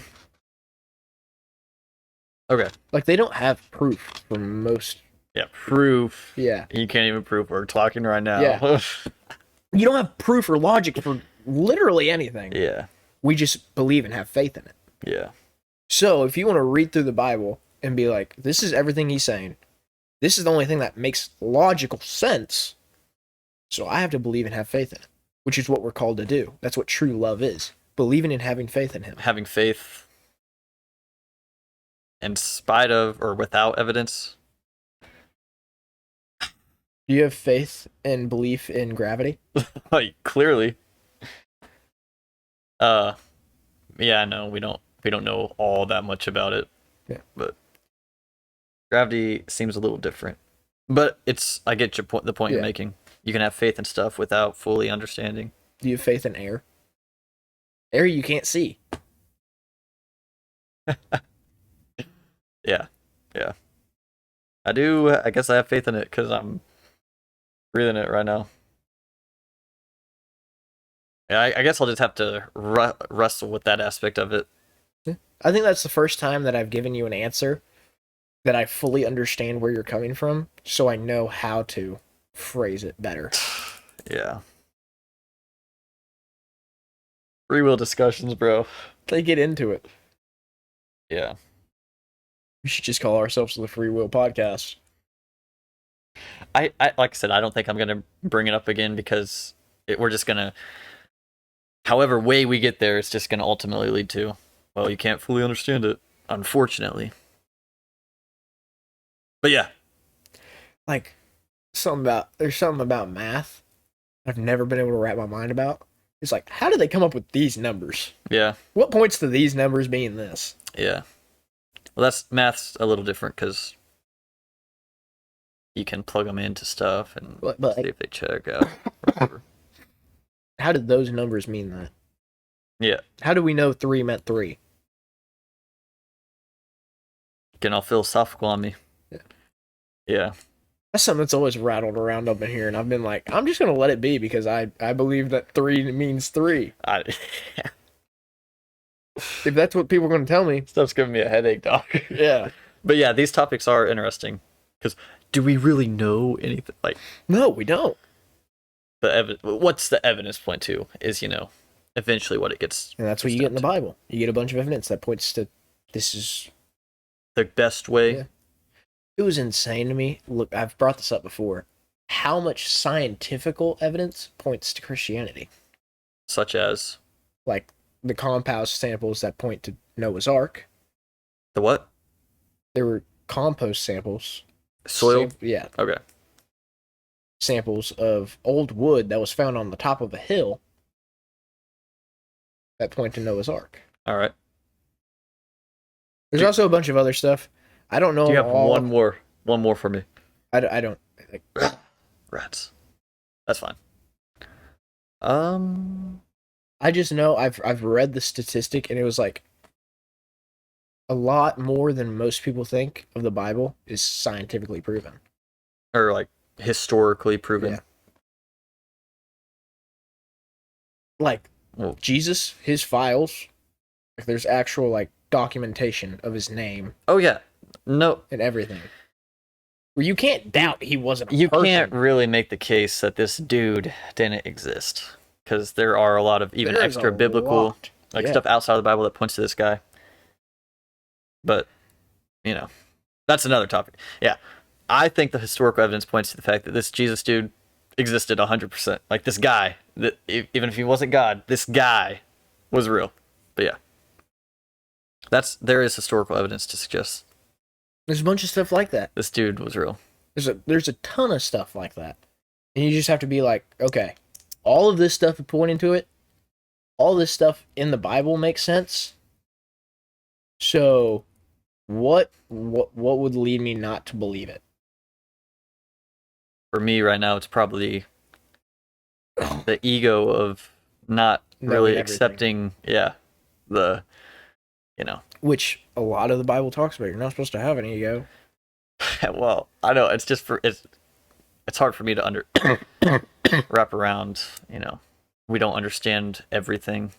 Okay. Like they don't have proof for most. Yeah, proof. Yeah. You can't even prove we're talking right now. Yeah. You don't have proof or logic for literally anything. Yeah. We just believe and have faith in it. Yeah. So if you want to read through the Bible and be like, this is everything he's saying, this is the only thing that makes logical sense, so I have to believe and have faith in it, which is what we're called to do. That's what true love is. Believing and having faith in him. Having faith in spite of or without evidence. Do you have faith and belief in gravity? Like, clearly. Yeah, no, we don't know all that much about it. Yeah. But gravity seems a little different. But I get the point you're making. You can have faith in stuff without fully understanding. Do you have faith in air? Air you can't see. Yeah. I do. I guess I have faith in it because I'm breathing it right now. Yeah, I guess I'll just have to wrestle with that aspect of it. I think that's the first time that I've given you an answer that I fully understand where you're coming from, so I know how to phrase it better. Yeah. Free will discussions, bro. They get into it. Yeah. We should just call ourselves the Free Will Podcast. I like I said, I don't think I'm gonna bring it up again because we're just gonna, however way we get there, it's just gonna ultimately lead to, well, you can't fully understand it, unfortunately. But yeah, like there's something about math I've never been able to wrap my mind about. It's like, how did they come up with these numbers? Yeah. What points to these numbers being this? Yeah. Well, math's a little different because you can plug them into stuff and but see if they check out. How did those numbers mean that? Yeah. How do we know 3 meant 3? Getting all philosophical on me. Yeah. That's something that's always rattled around up in here, and I've been like, I'm just gonna let it be because I believe that 3 means 3. If that's what people are gonna tell me, Stuff's giving me a headache, dog. Yeah. But yeah, these topics are interesting because do we really know anything? Like, No, we don't. what's the evidence point to is, eventually what it gets. And that's what you get in the Bible. You get a bunch of evidence that points to this is the best way. Yeah. It was insane to me. Look, I've brought this up before. How much scientific evidence points to Christianity? Such as? Like the compost samples that point to Noah's Ark. The what? There were compost samples. Soil? Yeah. Okay. Samples of old wood that was found on the top of a hill that point to Noah's Ark. All right. There's also a bunch of other stuff. I don't know. Do you have one more for me? I don't. Rats. That's fine. I just know I've read the statistic, and it was like a lot more than most people think of the Bible is scientifically proven. Or like historically proven. Yeah. Like Jesus, his files, like there's actual like documentation of his name. Oh yeah. No. And everything. Where you can't doubt he wasn't a You person. can't really make the case that this dude didn't exist. Because there are a lot of even extra biblical stuff outside of the Bible that points to this guy. But, that's another topic. Yeah. I think the historical evidence points to the fact that this Jesus dude existed 100%. Like this guy, that even if he wasn't God, this guy was real. But yeah. There is historical evidence to suggest there's a bunch of stuff like that. This dude was real. There's a ton of stuff like that. And you just have to be like, okay, all of this stuff pointing to it, all this stuff in the Bible makes sense. So what would lead me not to believe it? For me right now, it's probably the ego of not really accepting, which a lot of the Bible talks about. You're not supposed to have an ego. Well, I know it's just it's hard for me to wrap around. We don't understand everything.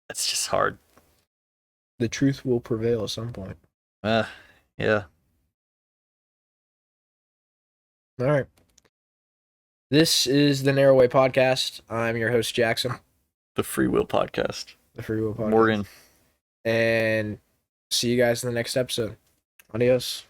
It's just hard. The truth will prevail at some point. Yeah. All right. This is the Narrow Way Podcast. I'm your host, Jackson. The Free Will Podcast. The Free Will Podcast. Morgan. And see you guys in the next episode. Adios.